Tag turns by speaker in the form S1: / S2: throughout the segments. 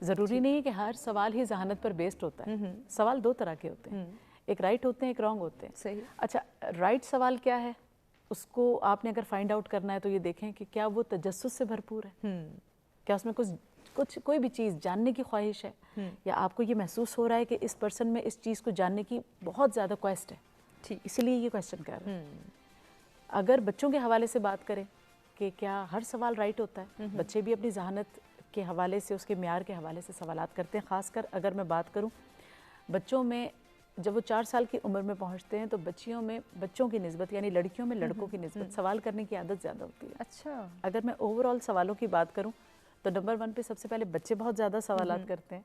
S1: ضروری نہیں ہے کہ ہر سوال ہی ذہانت پر بیسڈ ہوتا ہے. سوال دو طرح کے ہوتے ہیں, ایک رائٹ ہوتے ہیں, ایک رانگ ہوتے ہیں.
S2: صحیح.
S1: اچھا, رائٹ سوال کیا ہے, اس کو آپ نے اگر فائنڈ آؤٹ کرنا ہے تو یہ دیکھیں کہ کیا وہ تجسس سے بھرپور ہے, کیا اس میں کوئی بھی چیز جاننے کی خواہش ہے, یا آپ کو یہ محسوس ہو رہا ہے کہ اس پرسن میں اس چیز کو جاننے کی بہت زیادہ کویسٹ ہے, ٹھیک, اسی لیے یہ کویسچن کر رہے ہیں. اگر بچوں کے حوالے سے بات کریں کہ کیا ہر سوال رائٹ ہوتا ہے, بچے بھی اپنی ذہانت کے حوالے سے, اس کے معیار کے حوالے سے سوالات کرتے ہیں. خاص کر اگر میں بات کروں بچوں میں, جب وہ 4 سال کی عمر میں پہنچتے ہیں تو بچوں کی نسبت یعنی لڑکیوں میں لڑکوں کی نسبت سوال کرنے کی عادت زیادہ ہوتی ہے.
S2: اچھا.
S1: اگر میں اوور آل سوالوں کی بات کروں تو نمبر 1 پہ سب سے پہلے بچے بہت زیادہ سوالات کرتے ہیں,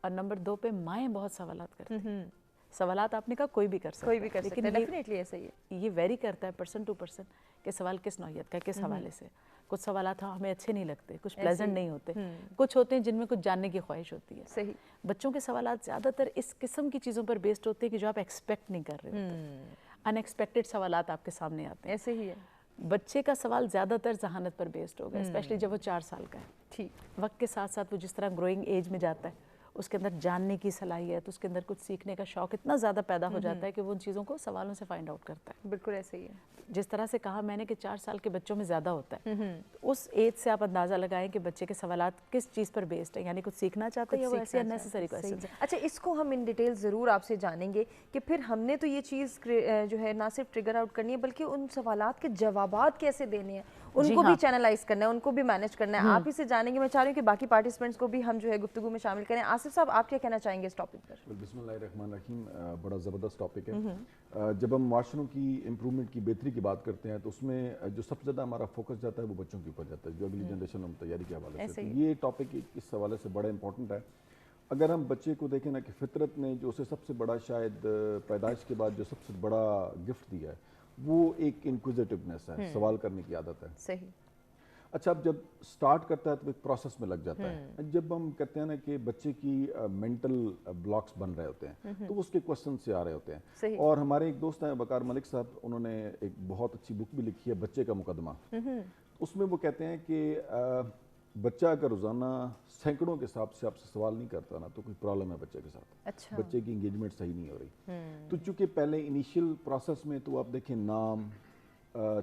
S1: اور نمبر 2 پہ مائیں بہت سوالات کرتے ہیں. سوالات آپ نے کہا کوئی بھی کر سکتا ہے,
S2: لیکن ڈیفینیٹلی ایسا ہی ہے,
S1: یہ ویری کرتا ہے پرسن ٹو پرسن کہ سوال کس نوعیت کا, کس حوالے سے. کچھ سوالات ہمیں اچھے نہیں لگتے, کچھ پلیزنٹ نہیں ہوتے, کچھ ہوتے ہیں جن میں کچھ جاننے کی خواہش ہوتی ہے.
S2: صحیح.
S1: بچوں کے سوالات زیادہ تر اس قسم کی چیزوں پر بیسڈ ہوتے ہیں کہ جو آپ ایکسپیکٹ نہیں کر رہے ہوتے, ان ایکسپیکٹڈ سوالات آپ کے سامنے آتے ہیں.
S2: ایسے ہی ہے.
S1: بچے کا سوال زیادہ تر ذہانت پر بیسڈ ہوگا, اسپیشلی جب وہ 4 سال کا ہے.
S2: ٹھیک.
S1: وقت کے ساتھ ساتھ وہ جس طرح گروئنگ ایج میں جاتا ہے, اس کے اندر جاننے کی صلاحیت, اس کے اندر کچھ سیکھنے کا شوق اتنا زیادہ پیدا ہو جاتا ہے کہ وہ ان چیزوں کو سوالوں سے فائنڈ آؤٹ کرتا ہے.
S2: بالکل ایسے ہی ہے.
S1: جس طرح سے کہا میں نے کہ 4 سال کے بچوں میں زیادہ ہوتا ہے, اس ایج سے آپ اندازہ لگائیں کہ بچے کے سوالات کس چیز پر بیسڈ ہیں, یعنی کچھ سیکھنا چاہتے ہیں یا وہ ایسے اننیسیسری کویسچنز ہیں.
S2: اچھا, اس کو ہم ان ڈیٹیل ضرور آپ سے جانیں گے کہ پھر ہم نے تو یہ چیز جو ہے نہ صرف ٹریگر آؤٹ کرنی ہے بلکہ ان سوالات کے جوابات کیسے دینے ہیں, ان کو بھی چینلائز کرنا ہے, ان کو بھی مینیج کرنا ہے. آپ ہی سے جانیں گے. میں چاہ رہی ہوں کہ باقی پارٹیسپینٹس کو بھی ہم جو ہے گفتگو میں شامل کریں. آصف صاحب, آپ کیا کہنا چاہیں گے اس ٹاپک پر؟
S3: بسم اللہ الرحمن الرحیم. بڑا زبردست ٹاپک ہے. جب ہم معاشروں کی امپرومنٹ کی, بہتری کی بات کرتے ہیں تو اس میں جو سب سے زیادہ ہمارا فوکس جاتا ہے وہ بچوں کے اوپر جاتا ہے, جو اگلی جنریشن ہم تیاری کے حوالے سے. یہ ٹاپک اس حوالے سے بڑا امپورٹنٹ ہے. اگر ہم بچے کو دیکھیں نا کہ فطرت نے جو اسے سب سے بڑا, شاید پیدائش کے بعد جو سب سے بڑا گفٹ دیا ہے وہ ایک انکوزیٹیونیس ہے, سوال کرنے کی عادت ہے.
S2: صحیح.
S3: اچھا, اب جب سٹارٹ کرتا ہے تو ایک پروسیس میں لگ جاتا ہے. جب ہم کہتے ہیں نا کہ بچے کی مینٹل بلاکس بن رہے ہوتے ہیں تو اس کے کوسچن سے آ رہے ہوتے ہیں. اور ہمارے ایک دوست ہیں وقار ملک صاحب, انہوں نے ایک بہت اچھی بک بھی لکھی ہے, بچے کا مقدمہ. اس میں وہ کہتے ہیں کہ بچہ اگر روزانہ سینکڑوں کے حساب سے آپ سے سوال نہیں کرتا نا تو کوئی پرابلم ہے بچے کے ساتھ.
S2: اچھا.
S3: بچے کی انگیجمنٹ صحیح نہیں ہو رہی. تو چونکہ پہلے انیشیل پروسیس میں تو آپ دیکھیں نام,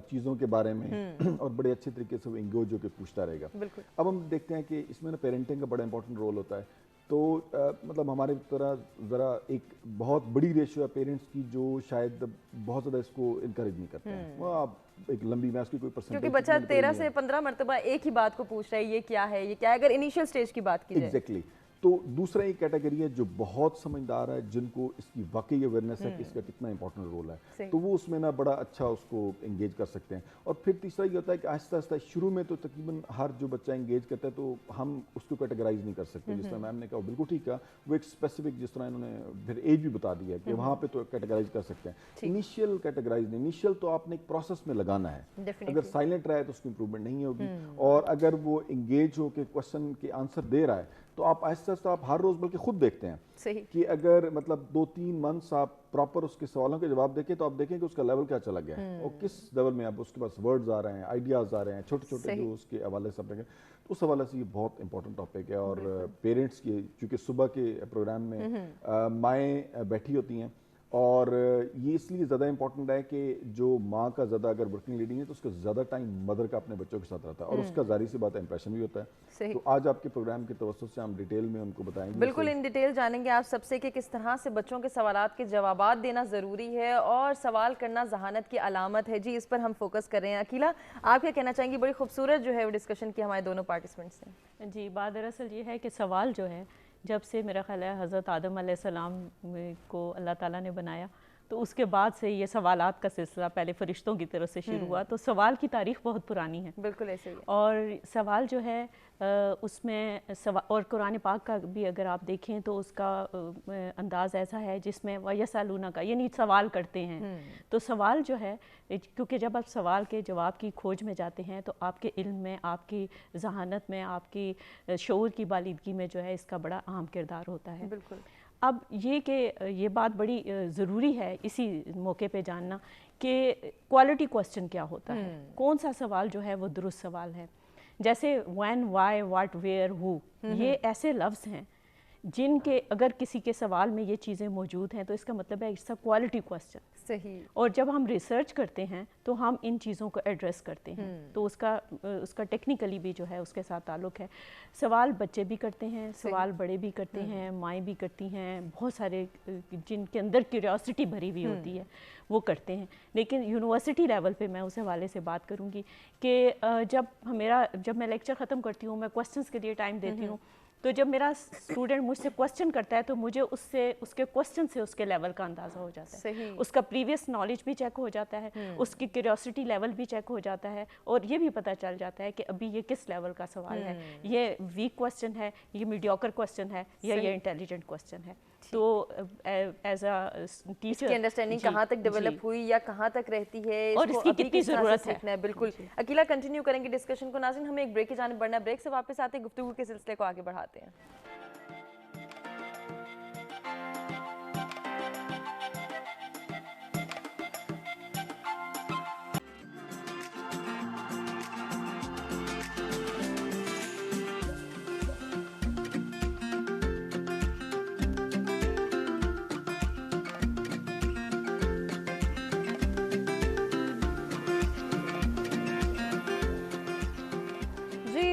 S3: چیزوں کے بارے میں, اور بڑے اچھے طریقے سے وہ انگیج ہو کے پوچھتا رہے گا. اب ہم دیکھتے ہیں کہ اس میں نا پیرنٹنگ کا بڑا امپورٹنٹ رول ہوتا ہے. تو مطلب ہمارے طرح ذرا ایک بہت بڑی ریشو ہے پیرنٹس کی جو شاید بہت زیادہ اس کو انکریج نہیں کرتے ہیں. وہ آپ ایک لمبی میچ کی کوئی پرسنٹیج,
S2: کیونکہ بچہ 13 سے 15 مرتبہ ایک ہی بات کو پوچھ رہا ہے, یہ کیا ہے, یہ کیا ہے, اگر انیشیل سٹیج کی بات کی جائے.
S3: ایگزیکٹلی. تو دوسرا ایک کیٹیگری ہے جو بہت سمجھدار ہے, جن کو اس کی واقعی اویئرنیس ہے کہ اس کا کتنا امپورٹنٹ رول ہے, تو وہ اس میں نا بڑا اچھا اس کو انگیج کر سکتے ہیں. اور پھر تیسرا یہ ہوتا ہے کہ آہستہ آہستہ شروع میں تو تقریباً ہر جو بچہ انگیج کرتا ہے تو ہم اس کو کیٹیگرائز نہیں کر سکتے. جس طرح میم نے کہا بالکل ٹھیک ہے, وہ ایک اسپیسیفک, جس طرح انہوں نے پھر ایج بھی بتا دی ہے کہ وہاں پہ تو کیٹیگرائز کر سکتے ہیں. انیشیل کیٹیگرائز نہیں, انیشیل تو آپ نے ایک پروسیس میں لگانا ہے. اگر سائلنٹ رہا ہے تو اس کی امپروومنٹ نہیں ہوگی, اور اگر وہ انگیج ہو کے کوشچن کے آنسر دے رہا ہے تو آپ آہستہ آہستہ آپ ہر روز بلکہ خود دیکھتے ہیں کہ اگر مطلب 2-3 منتھس آپ پراپر اس کے سوالوں کے جواب دیکھیں تو آپ دیکھیں کہ اس کا لیول کیا چلا گیا ہے, اور کس لیول میں اب اس کے پاس ورڈز آ رہے ہیں, آئیڈیاز آ رہے ہیں, چھوٹے چھوٹے جو اس کے حوالے سے دیکھیں. تو اس حوالے سے یہ بہت امپورٹنٹ ٹاپک ہے. اور پیرنٹس کی, چونکہ صبح کے پروگرام میں مائیں بیٹھی ہوتی ہیں, اور یہ اس لیے زیادہ امپورٹنٹ ہے کہ جو ماں کا زیادہ اگر ورکنگ لیڈی ہے تو اس کا زیادہ ٹائم مدر کا اپنے بچوں کے ساتھ رہتا ہے, اور اس کا ظاہر سی بات امپریشن بھی ہوتا ہے. تو آج آپ کے پروگرام کے توسط سے ہم ڈیٹیل میں ان کو بتائیں گے.
S2: بالکل ان ڈیٹیل جانیں گے آپ سب سے کہ کس طرح سے بچوں کے سوالات کے جوابات دینا ضروری ہے, اور سوال کرنا ذہانت کی علامت ہے. جی, اس پر ہم فوکس کر رہے ہیں. عقیلہ, آپ کیا کہنا چاہیں گی؟ بڑی خوبصورت جو ہے وہ ڈسکشن کی ہمارے دونوں پارٹیسپینٹس نے.
S4: جی, بات دراصل یہ ہے کہ سوال جو ہے جب سے میرا خیال ہے حضرت آدم علیہ السلام کو اللہ تعالیٰ نے بنایا تو اس کے بعد سے یہ سوالات کا سلسلہ پہلے فرشتوں کی طرف سے شروع ہوا. تو سوال کی تاریخ بہت پرانی ہے.
S2: بالکل ایسے ہی.
S4: اور سوال جو ہے اس میں اور قرآن پاک کا بھی اگر آپ دیکھیں تو اس کا انداز ایسا ہے جس میں وَيَسْأَلُونَكَ یعنی سوال کرتے ہیں. تو سوال جو ہے, کیونکہ جب آپ سوال کے جواب کی کھوج میں جاتے ہیں تو آپ کے علم میں, آپ کی ذہانت میں, آپ کی شعور کی بالیدگی میں جو ہے اس کا بڑا اہم کردار ہوتا ہے.
S2: بالکل.
S4: اب یہ کہ یہ بات بڑی ضروری ہے اسی موقع پہ جاننا کہ کوالٹی کوسچن کیا ہوتا ہے, کون سا سوال جو ہے وہ درست سوال ہے. جیسے when, why, what, where, who یہ ایسے لفظ ہیں جن کے اگر کسی کے سوال میں یہ چیزیں موجود ہیں تو اس کا مطلب ہے اٹس اے کوالٹی کوسچن.
S2: صحیح.
S4: اور جب ہم ریسرچ کرتے ہیں تو ہم ان چیزوں کو ایڈریس کرتے ہیں, تو اس کا ٹیکنیکلی بھی جو ہے اس کے ساتھ تعلق ہے. سوال بچے بھی کرتے ہیں, سوال بڑے بھی کرتے ہیں, مائیں بھی کرتی ہیں, بہت سارے جن کے اندر کیوریاسٹی بھری ہوئی ہوتی ہے وہ کرتے ہیں. لیکن یونیورسٹی لیول پہ میں اس حوالے سے بات کروں گی کہ جب میں لیکچر ختم کرتی ہوں, میں کوسچنس کے لیے ٹائم دیتی ہوں, تو جب میرا اسٹوڈنٹ مجھ سے کوسچن کرتا ہے تو مجھے اس کے کوسچن سے اس کے لیول کا اندازہ ہو جاتا ہے. اس کا پریویس نالج بھی چیک ہو جاتا ہے, اس کی کیوریاسٹی لیول بھی چیک ہو جاتا ہے, اور یہ بھی پتہ چل جاتا ہے کہ ابھی یہ کس لیول کا سوال ہے, یہ ویک کوسچن ہے, یہ میڈیوکر کوسچن ہے, یا یہ انٹیلیجنٹ کوسچن ہے. تو ایز اے ٹیچر
S2: کی انڈرسٹینڈنگ کہاں تک ڈیولپ ہوئی یا کہاں تک رہتی ہے,
S4: اور اس کی کتنی ضرورت ہے.
S2: بالکل. عقیلہ کنٹینیو کریں گے ڈسکشن کو. ناظرین ہمیں ایک بریک کی جانب بڑھنا ہے, بریک سے واپس آتے گفتگو کے سلسلے کو آگے بڑھاتے ہیں.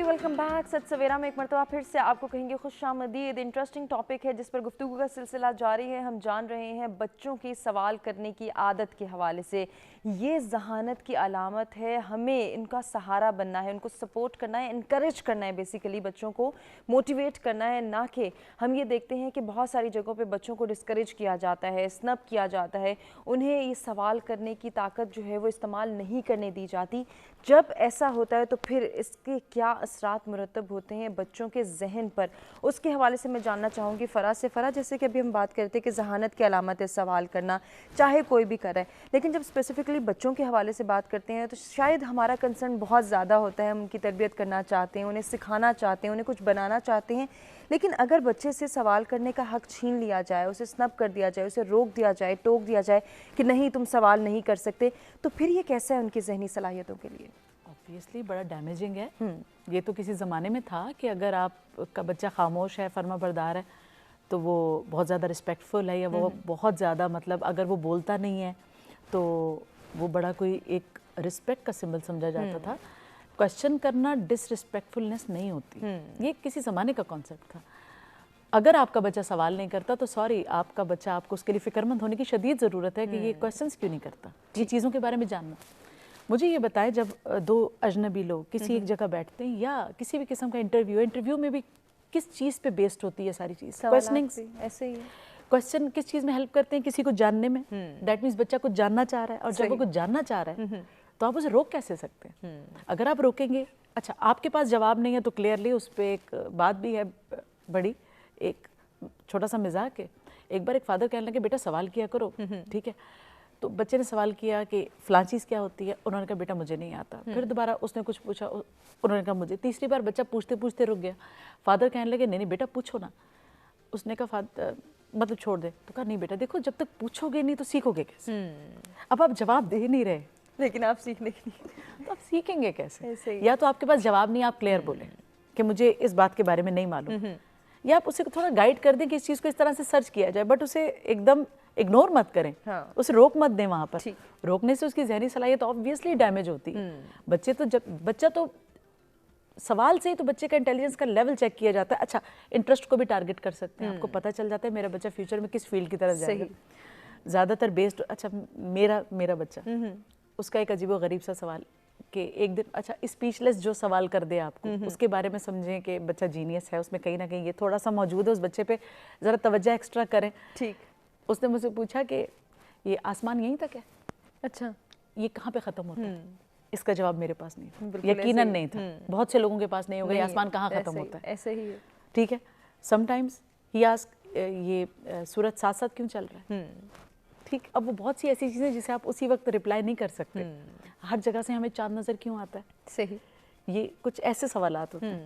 S2: Welcome back. سچ سویرا میں ایک مرتبہ پھر سے آپ کو کہیں گے خوش آمدید. انٹرسٹنگ ٹاپک ہے جس پر گفتگو کا سلسلہ جاری ہے. ہم جان رہے ہیں بچوں کی سوال کرنے کی عادت کے حوالے سے. یہ ذہانت کی علامت ہے, ہمیں ان کا سہارا بننا ہے, ان کو سپورٹ کرنا ہے, انکریج کرنا ہے, بیسیکلی بچوں کو موٹیویٹ کرنا ہے. نہ کہ ہم یہ دیکھتے ہیں کہ بہت ساری جگہوں پہ بچوں کو ڈسکریج کیا جاتا ہے, سنپ کیا جاتا ہے, انہیں یہ سوال کرنے کی طاقت جو ہے وہ استعمال نہیں کرنے دی جاتی. جب ایسا ہوتا ہے تو پھر اس کے کیا اثرات مرتب ہوتے ہیں بچوں کے ذہن پر, اس کے حوالے سے میں جاننا چاہوں گی فراز سے. فراز, جیسے کہ ابھی ہم بات کرتے ہیں کہ ذہانت کی علامت ہے سوال کرنا, چاہے کوئی بھی کرے, لیکن جب اسپیسیفکلی بچوں کے حوالے سے بات کرتے ہیں تو شاید ہمارا کنسرن بہت زیادہ ہوتا ہے. ہم ان کی تربیت کرنا چاہتے ہیں, انہیں سکھانا چاہتے ہیں, انہیں کچھ بنانا چاہتے ہیں, لیکن اگر بچے سے سوال کرنے کا حق چھین لیا جائے, اسے سنپ کر دیا جائے, اسے روک دیا جائے, ٹوک دیا جائے کہ نہیں تم سوال نہیں کر سکتے, تو پھر یہ کیسا ہے ان کی ذہنی صلاحیتوں کے لیے؟
S1: obviously بڑا ڈیمیجنگ ہے. یہ تو کسی زمانے میں تھا کہ اگر آپ کا بچہ خاموش ہے, فرما بردار ہے, تو وہ بہت زیادہ رسپیکٹفل ہے, یا وہ بہت زیادہ مطلب اگر وہ بولتا نہیں ہے تو وہ بڑا کوئی ایک رسپیکٹ کا سمبل سمجھا جاتا تھا. کوسچن کرنا ڈس رسپیکٹفلنس نہیں ہوتی, یہ کسی زمانے کا کانسیپٹ تھا. اگر آپ کا بچہ سوال نہیں کرتا تو سوری, آپ کا بچہ, آپ کو اس کے لیے فکر مند ہونے کی شدید ضرورت ہے کہ یہ کوسچنس کیوں نہیں کرتا, یہ چیزوں کے بارے میں جاننا. مجھے یہ بتائے, جب دو اجنبی لوگ کسی ایک جگہ بیٹھتے ہیں یا کسی بھی قسم کا انٹرویو میں بھی کس چیز پہ بیسڈ ہوتی ہے ساری چیز؟
S2: ایسے ہی
S1: کوسچن کس چیز میں ہیلپ کرتے ہیں؟ کسی کو جاننے میں. دیٹ مینس بچہ کچھ جاننا چاہ رہا ہے, اور جب وہ کچھ جاننا چاہ رہا ہے تو آپ اسے روک کیسے سکتے ہیں؟ اگر آپ روکیں گے, اچھا آپ کے پاس جواب نہیں ہے تو کلیئرلی اس پہ ایک بات بھی ہے بڑی, ایک چھوٹا سا مزاق ہے. ایک بار ایک فادر کہنے لگے بیٹا سوال کیا کرو, ٹھیک ہے. تو بچے نے سوال کیا کہ فلاں چیز کیا ہوتی ہے, انہوں نے کہا بیٹا مجھے نہیں آتا. پھر دوبارہ اس نے کچھ پوچھا, انہوں نے کہا مجھے. تیسری بار بچہ پوچھتے پوچھتے رک گیا. فادر کہنے لگے نہیں بیٹا پوچھو نا. اس نے کہا مطلب چھوڑ دے. تو کہا نہیں بیٹا دیکھو, جب تک پوچھو گے نہیں تو سیکھو گے کیسے؟ اب آپ جواب دے نہیں رہے
S2: لیکن آپ سیکھنے کے لیے,
S1: تو آپ سیکھیں گے کیسے؟ یا تو آپ کے پاس جواب نہیں, آپ کلیئر بولیں کہ مجھے اس بات کے بارے میں نہیں معلوم, یا آپ اسے تھوڑا گائیڈ کر دیں کہ اس چیز کو اس طرح سے سرچ کیا جائے, بٹ اسے ایک دم اگنور مت کریں, اسے روک مت دیں وہاں پر. روکنے سے اس کی ذہنی صلاحیت آبویسلی ڈیمیج ہوتی ہے. بچہ تو سوال سے ہی تو بچے کا انٹیلیجنس کا لیول چیک کیا جاتا ہے. اچھا انٹرسٹ کو بھی ٹارگٹ کر سکتے ہیں, آپ کو پتہ چل جاتا ہے میرا بچہ فیوچر میں کس فیلڈ کی طرف جائے گا. زیادہ تر بیسڈ, اچھا میرا بچہ, اس کا ایک عجیب و غریب سا سوال کہ ایک دن, اچھا اسپیچ لیس جو سوال کر دے آپ کو, اس کے بارے میں سمجھیں کہ بچہ جینیس ہے, اس میں کہیں نہ کہیں یہ تھوڑا سا موجود ہے, اس بچے پہ ذرا توجہ ایکسٹرا کریں.
S2: ٹھیک.
S1: اس نے مجھ سے پوچھا کہ یہ آسمان یہیں تک ہے,
S2: اچھا
S1: یہ کہاں پہ ختم ہوتا ہے؟ اس کا جواب میرے پاس نہیں تھا, یقیناً نہیں تھا, بہت سے لوگوں کے پاس نہیں ہوگا یہ آسمان کہاں ختم ہوتا ہے.
S2: ایسے ہی ہے,
S1: ٹھیک ہے. سم ٹائمز ہی آسک یہ سورج ساتھ ساتھ کیوں چل رہا ہے؟ ٹھیک. اب وہ بہت سی ایسی چیزیں جسے آپ اسی وقت رپلائی نہیں کر سکتے. ہر جگہ سے ہمیں چاند نظر کیوں آتا ہے؟
S2: صحیح.
S1: یہ کچھ ایسے سوالات ہوتے ہیں.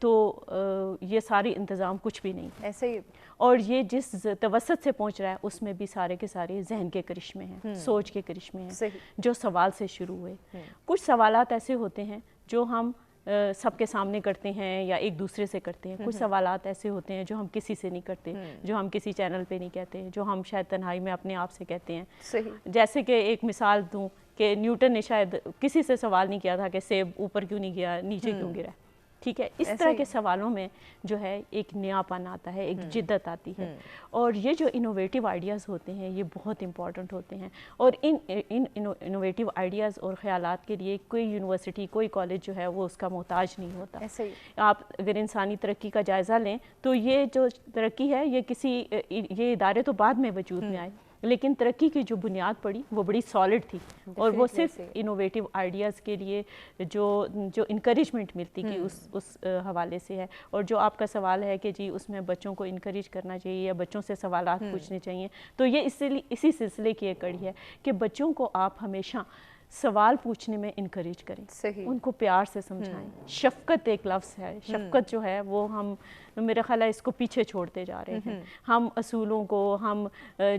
S4: تو یہ ساری انتظام کچھ بھی نہیں.
S2: ایسے ہی.
S4: اور یہ جس توسط سے پہنچ رہا ہے اس میں بھی سارے کے سارے ذہن کے کرشمے ہیں, سوچ کے کرشمے ہیں, جو سوال سے شروع ہوئے. کچھ سوالات ایسے ہوتے ہیں جو ہم سب کے سامنے کرتے ہیں یا ایک دوسرے سے کرتے ہیں. کچھ سوالات ایسے ہوتے ہیں جو ہم کسی سے نہیں کرتے, جو ہم کسی چینل پہ نہیں کہتے, جو ہم شاید تنہائی میں اپنے آپ سے کہتے ہیں. جیسے کہ ایک مثال دوں کہ نیوٹن نے شاید کسی سے سوال نہیں کیا تھا کہ سیب اوپر کیوں نہیں گیا, نیچے کیوں گرا. ٹھیک ہے, اس طرح کے سوالوں میں جو ہے ایک نیا پن آتا ہے, ایک جدت آتی ہے. اور یہ جو انوویٹیو آئیڈیاز ہوتے ہیں یہ بہت امپورٹنٹ ہوتے ہیں. اور ان انوویٹیو آئیڈیاز اور خیالات کے لیے کوئی یونیورسٹی, کوئی کالج جو ہے وہ اس کا محتاج نہیں ہوتا. آپ اگر انسانی ترقی کا جائزہ لیں تو یہ جو ترقی ہے یہ ادارے تو بعد میں وجود میں آئے, لیکن ترقی کی جو بنیاد پڑی وہ بڑی سالڈ تھی. اور وہ صرف انوویٹیو آئیڈیاز کے لیے جو انکریجمنٹ ملتی کہ اس حوالے سے ہے. اور جو آپ کا سوال ہے کہ جی اس میں بچوں کو انکریج کرنا چاہیے یا بچوں سے سوالات پوچھنے چاہیے, تو یہ اسی سلسلے کی ایک کڑی ہے کہ بچوں کو آپ ہمیشہ سوال پوچھنے میں انکریج کریں, ان کو پیار سے سمجھائیں. شفقت ایک لفظ ہے, شفقت جو ہے وہ ہم میرا خیال ہے اس کو پیچھے چھوڑتے جا رہے ہیں. ہم اصولوں کو, ہم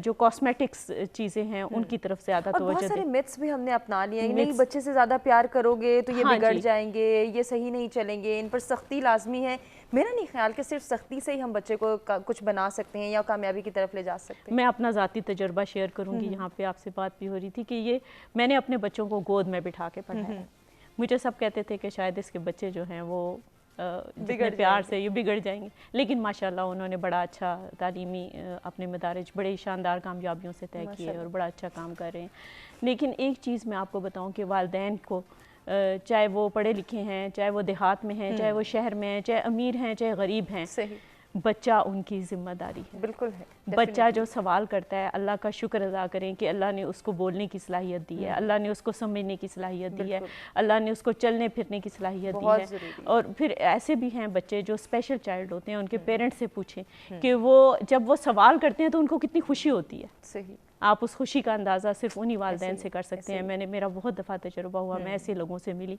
S4: جو کاسمیٹکس چیزیں ہیں ان کی طرف زیادہ توجہ
S2: بہت سارے متس بھی ہم نے اپنا لیے ہیں. نہیں بچے سے زیادہ پیار کرو گے تو یہ بگڑ جائیں گے, یہ صحیح نہیں چلیں گے, ان پر سختی لازمی ہے. میرا نہیں خیال کہ صرف سختی سے ہی ہم بچے کو کچھ بنا سکتے ہیں یا کامیابی کی طرف لے جا سکتے ہیں.
S4: میں اپنا ذاتی تجربہ شیئر کروں گی, یہاں پہ آپ سے بات بھی ہو رہی تھی کہ یہ میں نے اپنے بچوں کو گود میں بٹھا کے پڑھایا. مجھے سب کہتے تھے کہ شاید اس کے بچے جو ہیں وہ جتنے پیار سے یہ بگڑ جائیں گے, لیکن ماشاءاللہ انہوں نے بڑا اچھا تعلیمی اپنے مدارج بڑے شاندار کامیابیوں سے طے کیے اور بڑا اچھا کام کر رہے ہیں. لیکن ایک چیز میں آپ کو بتاؤں کہ والدین کو, چاہے وہ پڑھے لکھے ہیں, چاہے وہ دیہات میں ہیں, چاہے وہ شہر میں ہیں, چاہے امیر ہیں, چاہے غریب ہیں, بچہ ان کی ذمہ داری ہے.
S2: بالکل ہے.
S4: بچہ جو سوال کرتا ہے اللہ کا شکر ادا کریں کہ اللہ نے اس کو بولنے کی صلاحیت دی ہے, اللہ نے اس کو سمجھنے کی صلاحیت دی ہے, اللہ نے اس کو چلنے پھرنے کی صلاحیت دی ہے. اور پھر ایسے بھی ہیں بچے جو اسپیشل چائلڈ ہوتے ہیں, ان کے پیرنٹس سے پوچھیں کہ وہ جب وہ سوال کرتے ہیں تو ان کو کتنی خوشی ہوتی ہے.
S2: صحیح.
S4: آپ اس خوشی کا اندازہ صرف انہی والدین سے کر سکتے ہیں. میرا بہت دفعہ تجربہ ہوا, میں ایسے لوگوں سے ملی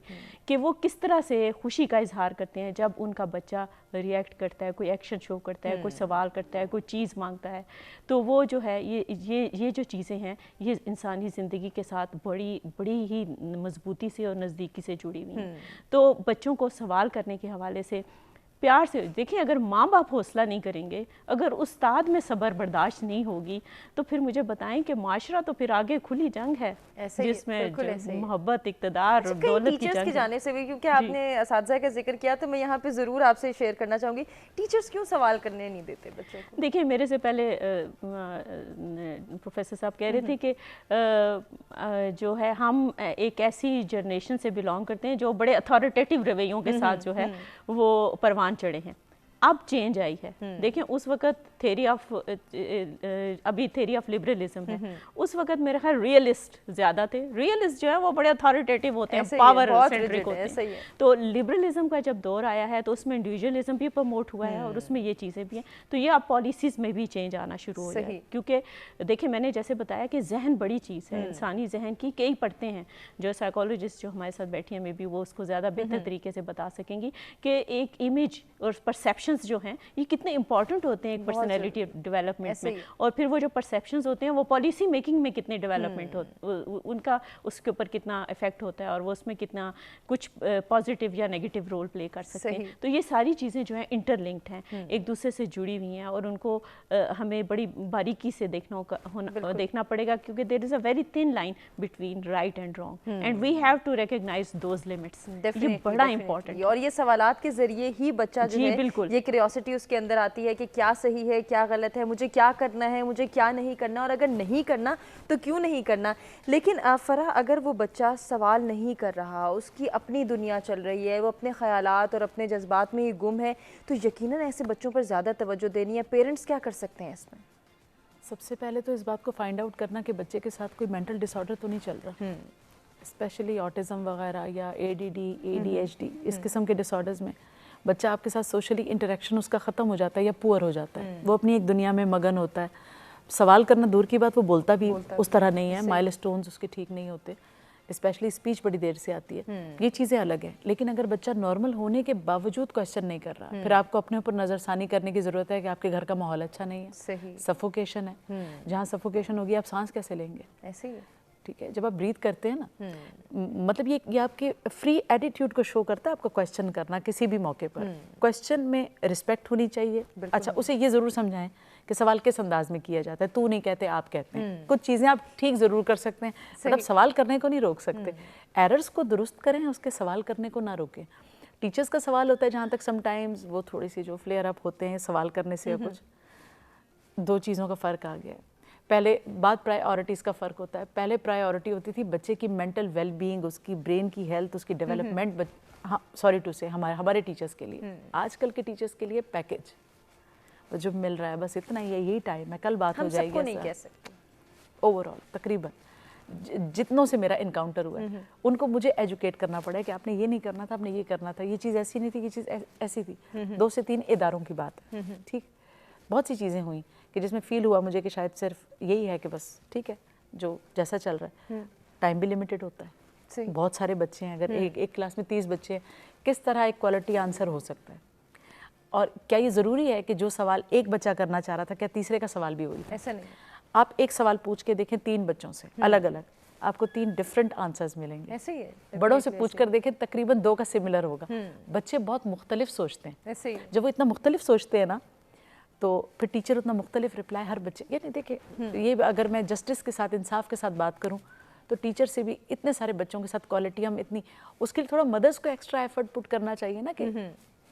S4: کہ وہ کس طرح سے خوشی کا اظہار کرتے ہیں جب ان کا بچہ ریئیکٹ کرتا ہے, کوئی ایکشن شو کرتا ہے, کوئی سوال کرتا ہے, کوئی چیز مانگتا ہے. تو وہ جو ہے یہ جو چیزیں ہیں یہ انسانی زندگی کے ساتھ بڑی ہی مضبوطی سے اور نزدیکی سے جڑی ہوئی ہیں. تو بچوں کو سوال کرنے کے حوالے سے پیار سے دیکھیں, اگر ماں باپ حوصلہ نہیں کریں گے, اگر استاد میں صبر برداشت نہیں ہوگی, تو پھر مجھے بتائیں کہ معاشرہ تو پھر آگے کھلی جنگ ہے جس میں محبت, اقتدار اور دولت کی جنگ
S2: کی جانے سے بھی. کیونکہ آپ نے اساتذہ کا ذکر کیا تو میں یہاں پہ ضرور آپ سے شیئر کرنا چاہوں گی, ٹیچرز کیوں سوال کرنے نہیں دیتے بچوں کو؟
S4: دیکھیں میرے سے پہلے پروفیسر صاحب کہہ رہے تھے کہ جو ہے ہم ایک ایسی جنریشن سے بلانگ کرتے ہیں جو بڑے اتھارٹیٹیو رویوں کے ساتھ جو ہے وہ پروان چڑھے ہیں. اب چینج آئی ہے. دیکھیں اس وقت تھیوری آف لبرلزم ہے, اس وقت میرے خیال ریئلسٹ زیادہ تھے. ریئلسٹ جو ہے وہ بڑے اتھارٹیٹیو ہوتے ہیں, پاور سینٹرک ہوتے ہیں. تو لبرلزم کا جب دور آیا ہے تو اس میں انڈیویجولزم بھی پروموٹ ہوا ہے اور اس میں یہ چیزیں بھی ہیں. تو یہ اب پالیسیز میں بھی چینج آنا شروع ہو گیا, کیونکہ دیکھیں میں نے جیسے بتایا کہ ذہن بڑی چیز ہے, انسانی ذہن کی کئی پڑھتے ہیں. جو سائیکالوجسٹ جو ہمارے ساتھ بیٹھی ہیں میں بھی وہ اس کو زیادہ بہتر طریقے سے بتا سکیں گی کہ ایک امیج اور پرسیپشنز جو ہیں یہ کتنے امپورٹنٹ ہوتے ہیں ایک پرسنالٹی ڈیولپمنٹ میں. اور پھر وہ جو پرسیپشنز ہوتے ہیں وہ پالیسی میکنگ میں کتنے ڈیولپمنٹ ان کا اس کے اوپر کتنا افیکٹ ہوتا ہے اور وہ اس میں کتنا کچھ پازیٹیو یا نیگیٹو رول پلے کر سکتے ہیں. تو یہ ساری چیزیں جو ہیں انٹر لنکڈ ہیں, ایک دوسرے سے جڑی ہوئی ہیں, اور ان کو ہمیں بڑی باریکی سے دیکھنا پڑے گا, کیونکہ there is a very thin line between right and wrong, and we have to recognise those limits. یہ بڑا امپورٹنٹ,
S2: اور یہ سوالات کے ذریعے ہی بچہ جو ہے یہ کیوریوسٹی اس کے اندر آتی ہے کہ کیا صحیح ہے, کیا غلط ہے, مجھے کیا کرنا ہے, مجھے کیا نہیں کرنا, اور اگر نہیں کرنا تو کیوں نہیں کرنا. لیکن فرح, اگر وہ بچہ سوال نہیں کر رہا, اس کی اپنی دنیا چل رہی ہے, وہ اپنے خیالات اور اپنے جذبات میں ہی گم ہے, تو یقیناً ایسے بچوں پر زیادہ توجہ دینی ہے. پیرنٹس کیا کر سکتے ہیں اس میں؟
S1: سب سے پہلے تو اس بات کو فائنڈ آؤٹ کرنا کہ بچے کے ساتھ کوئی مینٹل ڈس آرڈر تو نہیں چل رہا, اسپیشلی آٹزم وغیرہ یا ADD, ADHD اس قسم کے ڈس آرڈرز میں بچہ آپ کے ساتھ سوشلی انٹریکشن اس کا ختم ہو جاتا ہے یا پور ہو جاتا ہے, وہ اپنی ایک دنیا میں مگن ہوتا ہے. سوال کرنا دور کی بات, وہ بولتا بھی اس طرح نہیں ہے, مائل سٹونز اس کے ٹھیک نہیں ہوتے. اسپیشلی اسپیچ بڑی دیر سے آتی ہے، یہ چیزیں الگ ہیں. لیکن اگر بچہ نارمل ہونے کے باوجود کویشچن نہیں کر رہا، پھر آپ کو اپنے اوپر نظر ثانی کرنے کی ضرورت ہے کہ آپ کے گھر کا ماحول اچھا نہیں ہے، سفوکیشن ہے. جہاں سفوکیشن ہوگی آپ سانس کیسے لیں گے؟ ایسے ہی. ٹھیک ہے، جب آپ بریتھ کرتے ہیں نا، مطلب یہ آپ کے فری ایٹیٹیوڈ کو شو کرتا ہے. آپ کو کویشچن کرنا کسی بھی موقع پر، کویشچن میں رسپیکٹ ہونی چاہیے. اچھا، اسے یہ ضرور سمجھائیں کہ سوال کس انداز میں کیا جاتا ہے. تو نہیں کہتے، آپ کہتے ہیں. کچھ چیزیں آپ ٹھیک ضرور کر سکتے ہیں، مطلب سوال کرنے کو نہیں روک سکتے. ایررز کو درست کریں، اس کے سوال کرنے کو نہ روکیں. ٹیچرز کا سوال ہوتا ہے جہاں تک سم ٹائمز وہ تھوڑی سی جو فلیئر اپ ہوتے ہیں سوال کرنے سے، کچھ دو چیزوں کا فرق آ گیا ہے. پہلے بات پرائیورٹیز کا فرق ہوتا ہے. پہلے پرائیورٹی ہوتی تھی بچے کی مینٹل ویل بینگ، اس کی برین کی ہیلتھ، اس کی ڈیولپمنٹ. ہاں، سوری ٹو سے ہمارے ٹیچرز کے لیے. آج کل کے ٹیچرز کے لیے پیکیج جو مل رہا ہے، بس اتنا ہی ہے، یہی ٹائم ہے، کل بات ہو جائے گی.
S2: ہم سب کو نہیں کہہ سکتے.
S1: اوور آل تقریباً جتنوں سے میرا انکاؤنٹر ہوا ہے، ان کو مجھے ایجوکیٹ کرنا پڑا ہے کہ آپ نے یہ نہیں کرنا تھا، آپ نے یہ کرنا تھا، یہ چیز ایسی نہیں تھی، یہ چیز ایسی تھی. 2 سے 3 اداروں کی بات ہے. ٹھیک، بہت سی چیزیں ہوئیں کہ جس میں فیل ہوا مجھے کہ شاید صرف یہی ہے کہ بس ٹھیک ہے جو جیسا چل رہا ہے. ٹائم بھی لمیٹڈ ہوتا ہے، بہت سارے بچے ہیں. اگر ایک کلاس میں 30 بچے ہیں، کس طرح ایک کوالٹی آنسر ہو سکتا ہے؟ اور کیا یہ ضروری ہے کہ جو سوال ایک بچہ کرنا چاہ رہا تھا کیا تیسرے کا سوال بھی وہی؟
S2: ایسا نہیں.
S1: آپ ایک سوال پوچھ کے دیکھیں 3 بچوں سے الگ الگ، آپ کو 3 ڈفرینٹ آنسرز ملیں گے.
S2: ایسے ہی ہے.
S1: بڑوں سے پوچھ کر دیکھیں تقریباً 2 کا سملر ہوگا. بچے بہت مختلف سوچتے ہیں.
S2: ایسے ہی.
S1: جب وہ اتنا مختلف سوچتے ہیں نا، تو پھر ٹیچر اتنا مختلف رپلائی ہر بچے. یعنی دیکھیں، یہ اگر میں جسٹس کے ساتھ، انصاف کے ساتھ بات کروں تو ٹیچر سے بھی اتنے سارے بچوں کے ساتھ کوالٹی ہم اتنی، اس کے لیے تھوڑا مدرس کو ایکسٹرا ایفرٹ پٹ کرنا چاہیے نا، کہ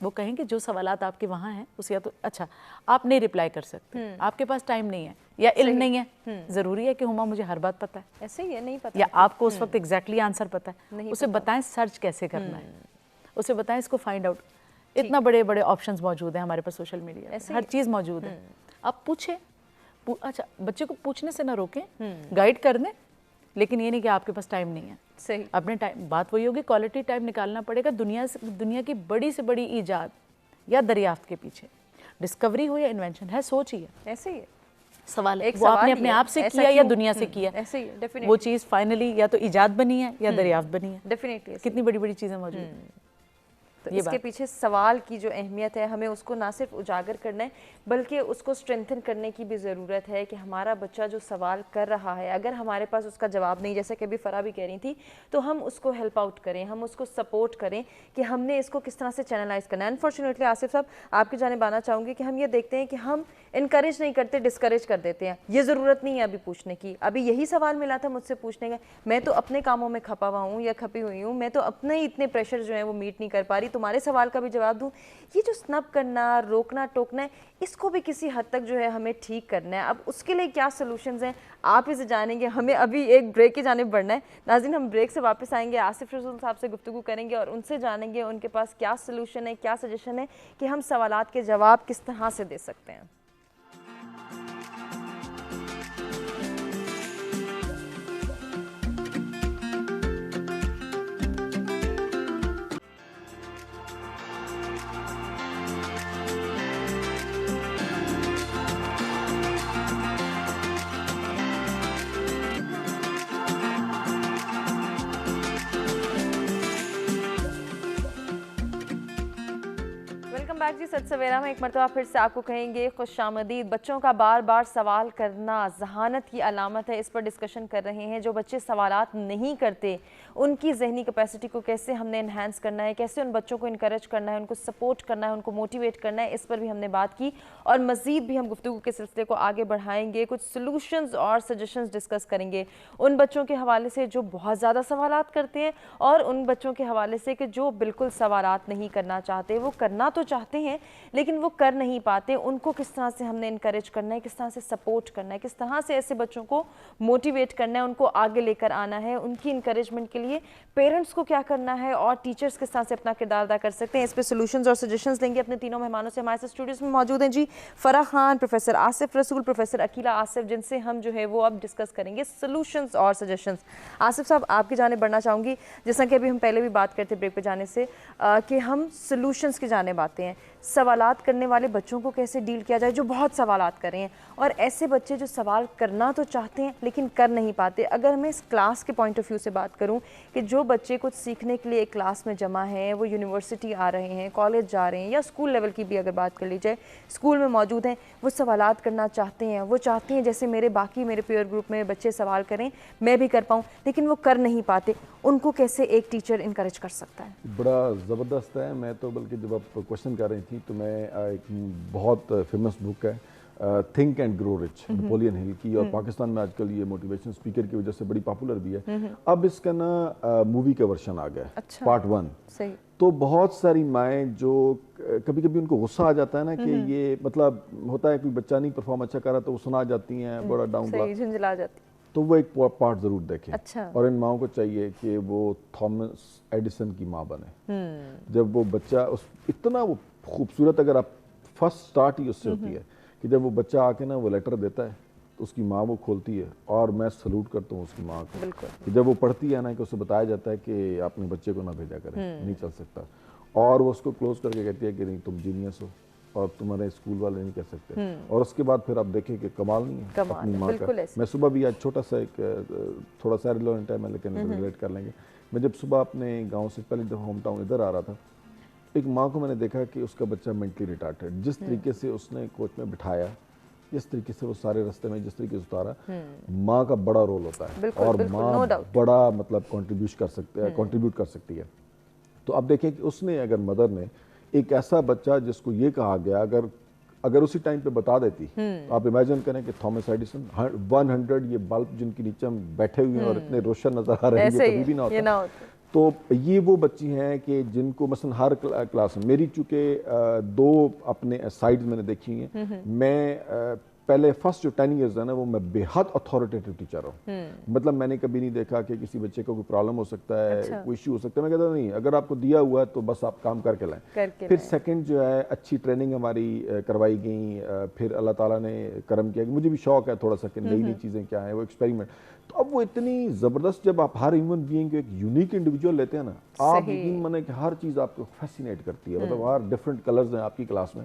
S1: وہ کہیں کہ جو سوالات آپ کے وہاں ہیں اسے یا تو اچھا آپ نہیں رپلائی کر سکتے، آپ کے پاس ٹائم نہیں ہے یا علم نہیں ہے. ضروری ہے کہ ہما مجھے ہر بات پتہ ہے؟
S2: ایسے ہی ہے، نہیں پتہ.
S1: یا آپ کو اس وقت ایگزیکٹلی آنسر پتہ ہے؟ اسے بتائیں سرچ کیسے کرنا ہے، اسے بتائیں اس کو فائنڈ آؤٹ. اتنا بڑے بڑے آپشنز موجود ہیں ہمارے پاس سوشل میڈیا، ہر چیز موجود ہے. آپ پوچھیں. اچھا، بچے کو پوچھنے سے نہ روکیں، گائیڈ کر دیں، لیکن یہ نہیں کہ آپ کے پاس ٹائم نہیں ہے.
S2: صحیح.
S1: اپنے ٹائم، بات وہی ہوگی، کوالٹی ٹائم نکالنا پڑے گا. دنیا کی بڑی سے بڑی ایجاد یا دریافت کے پیچھے ڈسکوری ہو یا انوینشن ہے، سوچ ہی ہے. ایسے ہی ہے. سوال ہے وہ آپ نے اپنے آپ سے کیا یا دنیا سے کیا.
S2: ایسے ہی ہے.
S1: وہ چیز فائنلی یا تو ایجاد بنی ہے یا دریافت بنی ہے.
S2: ڈیفینیٹلی.
S1: کتنی بڑی بڑی چیزیں موجود ہیں.
S2: تو اس کے پیچھے سوال کی جو اہمیت ہے، ہمیں اس کو نہ صرف اجاگر کرنا ہے بلکہ اس کو اسٹرینتھن کرنے کی بھی ضرورت ہے کہ ہمارا بچہ جو سوال کر رہا ہے، اگر ہمارے پاس اس کا جواب نہیں، جیسے کہ ابھی فرا بھی کہہ رہی تھی، تو ہم اس کو ہیلپ آؤٹ کریں، ہم اس کو سپورٹ کریں کہ ہم نے اس کو کس طرح سے چینلائز کرنا ہے. انفارچونیٹلی آصف صاحب، آپ کی جانب آنا چاہوں گی کہ ہم یہ دیکھتے ہیں کہ ہم انکریج نہیں کرتے، ڈسکریج کر دیتے ہیں. یہ ضرورت نہیں ہے ابھی پوچھنے کی، ابھی یہی سوال ملا تھا مجھ سے پوچھنے کا، میں تو اپنے کاموں میں کھپا ہوا ہوں یا کھپی ہوئی ہوں، میں تو اپنے ہی اتنے پریشر جو ہیں وہ میٹ نہیں کر پا رہی، تمہارے سوال کا بھی جواب دوں. یہ جو سنب کرنا، روکنا ٹوکنا ہے، اس کو بھی کسی حد تک جو ہے ہمیں ٹھیک کرنا ہے. اب اس کے لیے کیا سلوشنز ہیں آپ اسے جانیں گے. ہمیں ابھی ایک بریک کی جانب بڑھنا ہے. ناظرین، ہم بریک سے واپس آئیں گے، آصف رسول صاحب سے گفتگو کریں گے اور ان سے جانیں گے ان کے پاس کیا سلوشن ہے، کیا سجیشن ہے کہ ہم سوالات کے جواب کس طرح سے دے سکتے ہیں. جی سچ سویرا میں ایک مرتبہ پھر سے آپ کو کہیں گے خوش آمدید. بچوں کا بار بار سوال کرنا ذہانت کی علامت ہے، اس پر ڈسکشن کر رہے ہیں. جو بچے سوالات نہیں کرتے ان کی ذہنی کیپیسٹی کو کیسے ہم نے انہینس کرنا ہے، کیسے ان بچوں کو انکریج کرنا ہے، ان کو سپورٹ کرنا ہے، ان کو موٹیویٹ کرنا ہے، اس پر بھی ہم نے بات کی اور مزید بھی ہم گفتگو کے سلسلے کو آگے بڑھائیں گے. کچھ سلوشنز اور سجیشنز ڈسکس کریں گے ان بچوں کے حوالے سے جو بہت زیادہ سوالات کرتے ہیں اور ان بچوں کے حوالے سے کہ جو بالکل سوالات نہیں کرنا چاہتے. وہ کرنا تو چاہتے ہیں لیکن وہ کر نہیں پاتے. ان کو کس طرح سے ہم نے انکریج کرنا ہے، کس طرح سے سپورٹ کرنا ہے، کس طرح سے ایسے بچوں کو موٹیویٹ کرنا ہے، ان کو آگے لے کر آنا ہے. ان کی انکریجمنٹ کے لیے پیرنٹس کو کیا کرنا ہے اور ٹیچرز کس طرح سے اپنا کردار ادا کر سکتے ہیں، اس پہ سولوشنز اور سجیشنز لیں گے اپنے تینوں مہمانوں سے. ہمارے اسٹوڈیوز میں موجود ہیں جی فرا خان، پروفیسر آصف رسول، پروفیسر عقیلہ آصف، جن سے ہم جو ہے وہ اب ڈسکس کریں گے سولوشنز اور سجیشنز. آصف صاحب، آپ کی جانب بڑھنا چاہوں گی. جیسا کہ ابھی ہم پہلے بھی بات کرتے بریک پہ جانے سے کہ ہم سولوشنز کی جانب آتے ہیں. سوالات کرنے والے بچوں کو کیسے ڈیل کیا جائے جو بہت سوالات کر رہے ہیں, اور ایسے بچے جو سوال کرنا تو چاہتے ہیں لیکن کر نہیں پاتے. اگر میں اس کلاس کے پوائنٹ آف ویو سے بات کروں کہ جو بچے کچھ سیکھنے کے لیے ایک کلاس میں جمع ہیں, وہ یونیورسٹی آ رہے ہیں, کالج جا رہے ہیں, یا اسکول لیول کی بھی اگر بات کر لی جائے اسکول میں موجود ہیں, وہ سوالات کرنا چاہتے ہیں, وہ چاہتے ہیں جیسے میرے پیئر گروپ میں بچے سوال کریں میں بھی کر پاؤں, لیکن وہ کر نہیں پاتے, ان کو کیسے ایک ٹیچر انکریج کر سکتا ہے؟
S3: بڑا زبردست ہے. میں تو بلکہ جب آپ کوشچن کر رہی تھی تو میں ایک بہت فیمس بک ہے Think and Grow Rich, Napoleon Hill کی, اور پاکستان میں آج کل یہ موٹیویشن اسپیکر کی وجہ سے بڑی پاپولر بھی ہے. اب اس کا نا مووی کا ورژن آ گیا ہے, پارٹ 1.
S2: صحیح.
S3: تو بہت ساری مائیں جو کبھی کبھی ان کو غصہ آ جاتا ہے نا کہ یہ مطلب ہوتا ہے کوئی بچہ نہیں پرفارم اچھا کر رہا تو وہ سنا جاتی ہیں, بڑا ڈاؤن
S2: جھنجھلا جاتی,
S3: تو وہ ایک پارٹ ضرور دیکھیں.
S2: اچھا.
S3: اور ان ماؤں کو چاہیے کہ وہ تھامس ایڈیسن کی ماں بنے. جب وہ بچہ اتنا وہ خوبصورت, اگر آپ فرسٹ سٹارٹ ہی اس سے ہوتی ہے کہ جب وہ بچہ آ کے نا وہ لیٹر دیتا ہے تو اس کی ماں وہ کھولتی ہے, اور میں سلوٹ کرتا ہوں اس کی ماں کو. کہ جب وہ پڑھتی ہے نا کہ اسے بتایا جاتا ہے کہ اپنے بچے کو نہ بھیجا کریں, نہیں چل سکتا, اور وہ اس کو کلوز کر کے کہتی ہے کہ نہیں تم جینیس ہو اور تمہارے اسکول والے نہیں کہہ سکتے. اور اس کے بعد پھر آپ دیکھیں کہ کمال نہیں ہے اپنی ماں کا. میں صبح بھی آج چھوٹا سا ایک تھوڑا سا ریلیونٹ ہے لیکن ریلیٹ کر لیں گے. میں جب صبح اپنے گاؤں سے پہلی دفعہ ہوم ٹاؤن ادھر آ رہا تھا, ایک ماں کو میں نے دیکھا کہ اس کا بچہ مینٹلی ریٹارڈ, جس طریقے سے اس نے کوچ میں بٹھایا, جس طریقے سے وہ سارے رستے میں جس طریقے سے اتارا, ماں کا بڑا رول ہوتا ہے, اور ماں بڑا مطلب کنٹریبیوٹ کر سکتی ہے. تو اب دیکھیں کہ اس نے اگر مدر نے ایک ایسا بچہ جس کو یہ کہا گیا اگر اسی ٹائم پہ بتا دیتی, آپ امیجن کریں کہ تھامس ایڈیسن 100 یہ بلب جن کے نیچے ہم بیٹھے ہوئے ہیں اور اتنے روشن نظر آ رہے ہیں, یہ کبھی بھی نہ ہوتا. تو یہ وہ بچی ہیں کہ جن کو مثلا ہر کلاس میں, میری چونکہ 2 اپنے سائڈز میں نے دیکھی ہیں, میں پہلے فرسٹ جو 10 ایئرز ہے نا وہ میں بے حد اتھارٹیٹیو ٹیچر ہوں. مطلب میں نے کبھی نہیں دیکھا کہ کسی بچے کو کوئی پرابلم ہو سکتا ہے, کوئی ایشو ہو سکتا ہے, میں کہتا نہیں, اگر آپ کو دیا ہوا ہے تو بس آپ کام کر کے لائیں. پھر سیکنڈ جو ہے اچھی ٹریننگ ہماری کروائی گئی, پھر اللہ تعالیٰ نے کرم کیا کہ مجھے بھی شوق ہے تھوڑا سا کہ نئی نئی چیزیں کیا ہیں, وہ ایکسپیریمنٹ. تو اب وہ اتنی زبردست, جب آپ ہر ہیومن بینگ کو ایک یونیک انڈیویجول لیتے ہیں نا, آپ یقین مانیں کہ ہر چیز آپ کو فیسینیٹ کرتی ہے. مطلب ہر ڈفرینٹ کلرز ہیں آپ کی کلاس میں.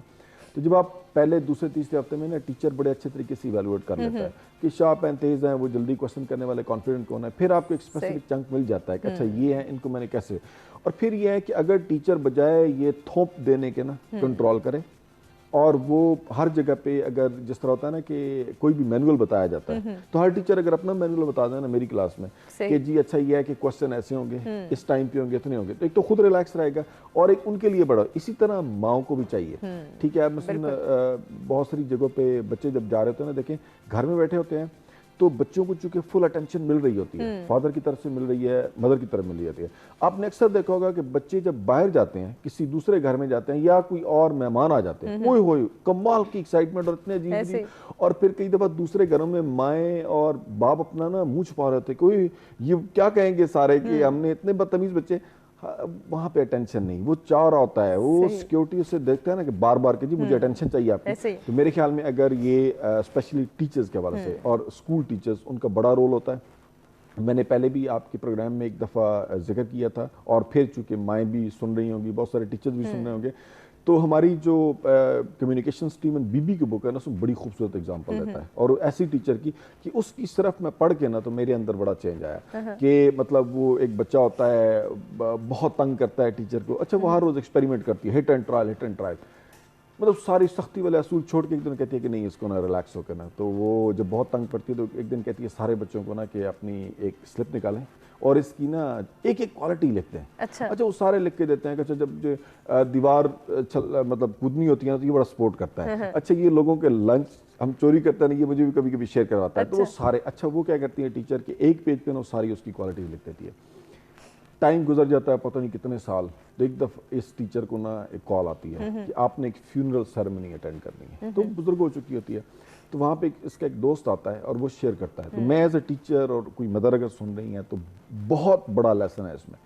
S3: تو جب آپ پہلے دوسرے تیسرے ہفتے میں نا ٹیچر بڑے اچھے طریقے سے ایویلویٹ کر لیتا ہے کہ شارپ ہیں, تیز ہیں, وہ جلدی کوشچن کرنے والے, کانفیڈنٹ کون ہے, پھر آپ کو ایک اسپیسیفک چنک مل جاتا ہے کہ اچھا یہ ہیں, ان کو میں نے کیسے. اور پھر یہ ہے کہ اگر ٹیچر بجائے یہ تھوپ دینے کے نا کنٹرول کرے, اور وہ ہر جگہ پہ اگر جس طرح ہوتا ہے نا کہ کوئی بھی مینول بتایا جاتا ہے تو ہر ٹیچر اگر اپنا مینول بتا دیں نا میری کلاس میں کہ جی اچھا یہ ہے کہ کوسچن ایسے ہوں گے, اس ٹائم پہ ہوں گے, اتنے ہوں گے, تو ایک تو خود ریلیکس رہے گا اور ایک ان کے لیے بڑا. اسی طرح ماؤں کو بھی چاہیے, ٹھیک ہے. مثلا بہت ساری جگہوں پہ بچے جب جا رہے ہوتے ہیں نا, دیکھیں گھر میں بیٹھے ہوتے ہیں تو بچوں کو چونکہ فل اٹینشن مل رہی ہوتی ہے, فادر کی طرف سے مل رہی ہے, مدر کی طرف مل رہی ہوتی ہے. آپ نے اکثر دیکھا ہوگا کہ بچے جب باہر جاتے ہیں, کسی دوسرے گھر میں جاتے ہیں یا کوئی اور مہمان آ جاتے ہیں, ہوئے ہوئے کمال کی ایکسائٹمنٹ اور اتنے عجیب, اور پھر کئی دفعہ دوسرے گھروں میں مائیں اور باپ اپنا نا منہ چھپا رہے ہوتے, کوئی یہ کیا کہیں گے سارے کہ ہم نے اتنے بدتمیز بچے. وہاں پہ اٹینشن نہیں, وہ چاہ رہا ہوتا ہے, وہ سیکیورٹی سے دیکھتا ہے نا کہ بار بار کہ جی مجھے اٹینشن چاہیے آپ کی. تو میرے خیال میں اگر یہ اسپیشلی ٹیچرز کے حوالے سے اور اسکول ٹیچرز, ان کا بڑا رول ہوتا ہے. میں نے پہلے بھی آپ کے پروگرام میں ایک دفعہ ذکر کیا تھا, اور پھر چونکہ مائیں بھی سن رہی ہوں گی, بہت سارے ٹیچرز بھی سن رہے ہوں گے, تو ہماری جو کمیونیکیشنز ٹیم بی بی کی بک ہے نا, اس میں بڑی خوبصورت ایگزامپل دیتا ہے. اور ایسی ٹیچر کی کہ اس کی صرف میں پڑھ کے نا تو میرے اندر بڑا چینج آیا کہ مطلب وہ ایک بچہ ہوتا ہے بہت تنگ کرتا ہے ٹیچر کو, اچھا وہ ہر روز ایکسپیریمنٹ کرتی ہے, ہٹ اینڈ ٹرائل, مطلب ساری سختی والے اصول چھوڑ کے ایک دن کہتی ہے کہ نہیں اس کو نا ریلیکس ہو کے نا, تو وہ جب بہت تنگ پڑتی ہے تو ایک دن کہتی ہے سارے بچوں کو نا کہ اپنی ایک سلپ نکالیں اور اس کی نا ایک ایک کوالٹی لکھتے ہیں. اچھا وہ سارے لکھ کے دیتے ہیں کہ اچھا جب دیوار مطلب کودنی ہوتی ہے تو یہ بڑا سپورٹ کرتا ہے, اچھا یہ لوگوں کے لنچ ہم چوری کرتے ہیں, یہ مجھے بھی کبھی کبھی شیئر کرواتا ہے, تو وہ سارے, اچھا وہ کیا کرتی ہیں ٹیچر کے ایک پیج پہ نا ساری اس کی کوالٹی لکھ دیتی ہے. ٹائم گزر جاتا ہے پتہ نہیں کتنے سال, تو ایک دفعہ اس ٹیچر کو نا ایک کال آتی ہے کہ آپ نے ایک فیونرل سیریمنی اٹینڈ کرنی ہے, تو بزرگ ہو چکی ہوتی ہے, تو وہاں پہ اس کا ایک دوست آتا ہے اور وہ شیئر کرتا ہے. تو میں ایز اے ٹیچر اور کوئی مدر اگر سن رہی ہیں تو بہت بڑا لیسن ہے اس میں.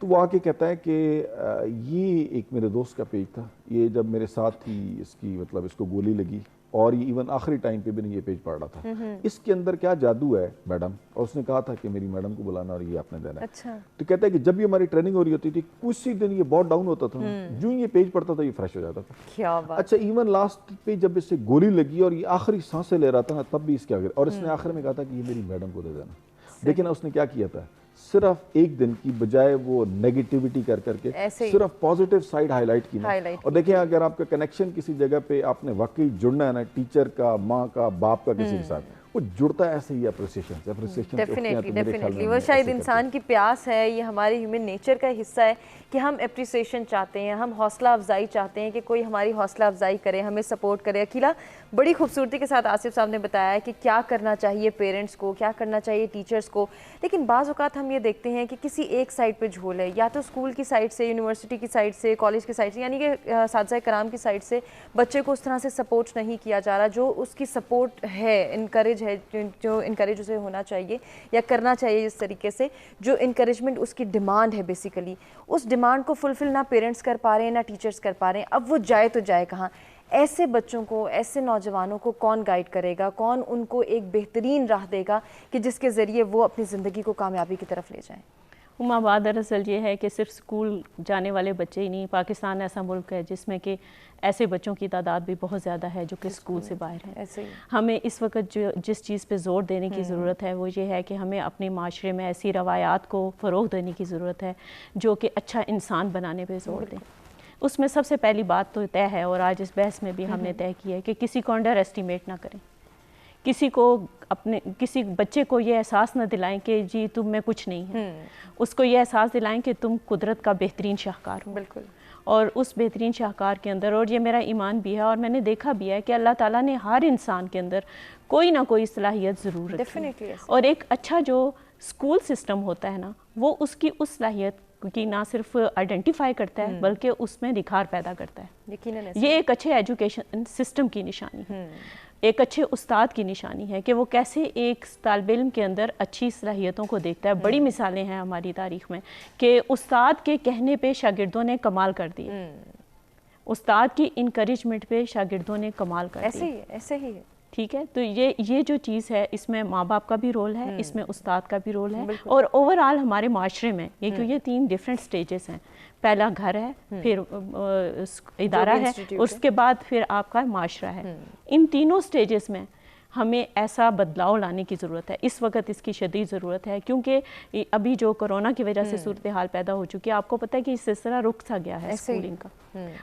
S3: تو وہ آ کے کہتا ہے کہ یہ ایک میرے دوست کا پیج تھا, یہ جب میرے ساتھ ہی اس کی مطلب اس کو گولی لگی اور یہ ایون آخری ٹائم پہ بھی نہیں یہ پیج پڑھ رہا تھا. اس کے اندر کیا جادو ہے میڈم, اور اس نے کہا تھا کہ میری میڈم کو بلانا اور یہ آپ نے دینا ہے. تو کہتا ہے کہ جب یہ ہماری ٹریننگ ہو رہی ہوتی تھی اسی دن یہ بہت ڈاؤن ہوتا تھا, جو یہ پیج پڑھتا تھا یہ فریش ہو جاتا تھا. اچھا ایون لاسٹ پہ جب اس سے گولی لگی اور یہ آخری سانسیں لے رہا تھا نا, تب بھی اس کے آگے, اور اس نے آخر میں کہا تھا کہ یہ میری میڈم کو دے دینا. لیکن اس نے کیا کیا تھا, صرف ایک دن کی بجائے وہ نیگیٹیوٹی کر کے صرف پازیٹیو سائیڈ ہائی لائٹ کی. اور دیکھیں اگر آپ کا کنیکشن کسی جگہ پہ آپ نے واقعی جڑنا ہے نا, ٹیچر کا, ماں کا, باپ کا, کسی کے ساتھ, وہ جڑتا ہے ایسے ہی اپریسیشن سے.
S2: ڈیفینیٹلی وہ شاید انسان کی پیاس ہے, یہ ہمارے ہیومن نیچر کا حصہ ہے کہ ہم اپریسیشن چاہتے ہیں, ہم حوصلہ افزائی چاہتے ہیں کہ کوئی ہماری حوصلہ افزائی کرے, ہمیں سپورٹ کرے. عقیلہ بڑی خوبصورتی کے ساتھ آصف صاحب نے بتایا ہے کہ کیا کرنا چاہیے پیرنٹس کو, کیا کرنا چاہیے ٹیچرس کو. لیکن بعض اوقات ہم یہ دیکھتے ہیں کہ کسی ایک سائڈ پہ جھول ہے, یا تو اسکول کی سائڈ سے, یونیورسٹی کی سائڈ سے, کالج کی سائڈ سے, یعنی کہ اساتذہ کرام کی سائڈ سے بچے کو اس طرح سے سپورٹ نہیں کیا جا رہا جو اس کی سپورٹ ہے, انکریج ہے, جو انکریج اسے ہونا چاہیے یا کرنا چاہیے. اس طریقے سے جو انکریجمنٹ اس کی ڈیمانڈ ہے بیسیکلی, اس ڈیمانڈ کو فلفل نہ پیرنٹس کر پا رہے ہیں نہ ٹیچرز کر پا رہے ہیں. اب وہ جائے تو جائے کہاں؟ ایسے بچوں کو, ایسے نوجوانوں کو کون گائیڈ کرے گا, کون ان کو ایک بہترین راہ دے گا کہ جس کے ذریعے وہ اپنی زندگی کو کامیابی کی طرف لے جائیں؟
S4: بات دراصل یہ ہے کہ صرف اسکول جانے والے بچے ہی نہیں, پاکستان ایسا ملک ہے جس میں کہ ایسے بچوں کی تعداد بھی بہت زیادہ ہے جو کہ اسکول سے باہر ہیں. ہمیں اس وقت جس چیز پہ زور دینے کی ضرورت ہے وہ یہ ہے کہ ہمیں اپنے معاشرے میں ایسی روایات کو فروغ دینے کی ضرورت ہے جو کہ اچھا انسان بنانے پہ زور دیں. اس میں سب سے پہلی بات تو طے ہے, اور آج اس بحث میں بھی ہم نے طے کی ہے کہ کسی کو انڈر ایسٹیمیٹ نہ کریں, کسی بچے کو یہ احساس نہ دلائیں کہ جی تم میں کچھ نہیں ہے. اس کو یہ احساس دلائیں کہ تم قدرت کا بہترین شاہکار ہو. بالکل. اور اس بہترین شاہکار کے اندر, اور یہ میرا ایمان بھی ہے اور میں نے دیکھا بھی ہے کہ اللہ تعالیٰ نے ہر انسان کے اندر کوئی نہ کوئی صلاحیت ضرور رکھی ہے. اور ایک اچھا جو اسکول سسٹم ہوتا ہے نا, وہ اس کی اس صلاحیت کی نہ صرف آئیڈینٹیفائی کرتا ہے بلکہ اس میں نکھار پیدا کرتا ہے. یہ ایک اچھے ایجوکیشن سسٹم کی نشانی ہے, ایک اچھے استاد کی نشانی ہے کہ وہ کیسے ایک طالب علم کے اندر اچھی صلاحیتوں کو دیکھتا ہے. بڑی مثالیں ہیں ہماری تاریخ میں کہ استاد کے کہنے پہ شاگردوں نے کمال کر دیے, استاد کی انکریجمنٹ پہ شاگردوں نے کمال کر دیے.
S2: ایسے ہی ہے.
S4: ٹھیک ہے, تو یہ جو چیز ہے اس میں ماں باپ کا بھی رول ہے, اس میں استاد کا بھی رول ہے, اور اوور آل ہمارے معاشرے میں یہ 3 ڈیفرنٹ سٹیجز ہیں. پہلا گھر ہے, پھر ادارہ ہے, اس کے بعد پھر آپ کا معاشرہ ہے. ان تینوں سٹیجز میں ہمیں ایسا بدلاؤ لانے کی ضرورت ہے. اس وقت اس کی شدید ضرورت ہے کیونکہ ابھی جو کرونا کی وجہ سے صورتحال پیدا ہو چکی ہے, آپ کو پتہ ہے کہ اس سلسلہ رک سا گیا ہے اسکولنگ کا.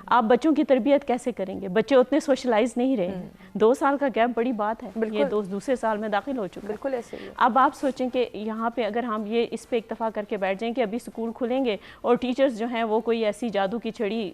S4: آپ بچوں کی تربیت کیسے کریں گے؟ بچے اتنے سوشلائز نہیں رہے. 2 سال کا گیپ بڑی بات ہے, یہ دوسرے سال میں داخل ہو چکا. بالکل ایسے ہی. اب آپ سوچیں کہ یہاں پہ اگر ہم یہ اس پہ اکتفا کر کے بیٹھ جائیں کہ ابھی اسکول کھلیں گے اور ٹیچرز جو ہیں وہ کوئی ایسی جادو کی چھڑی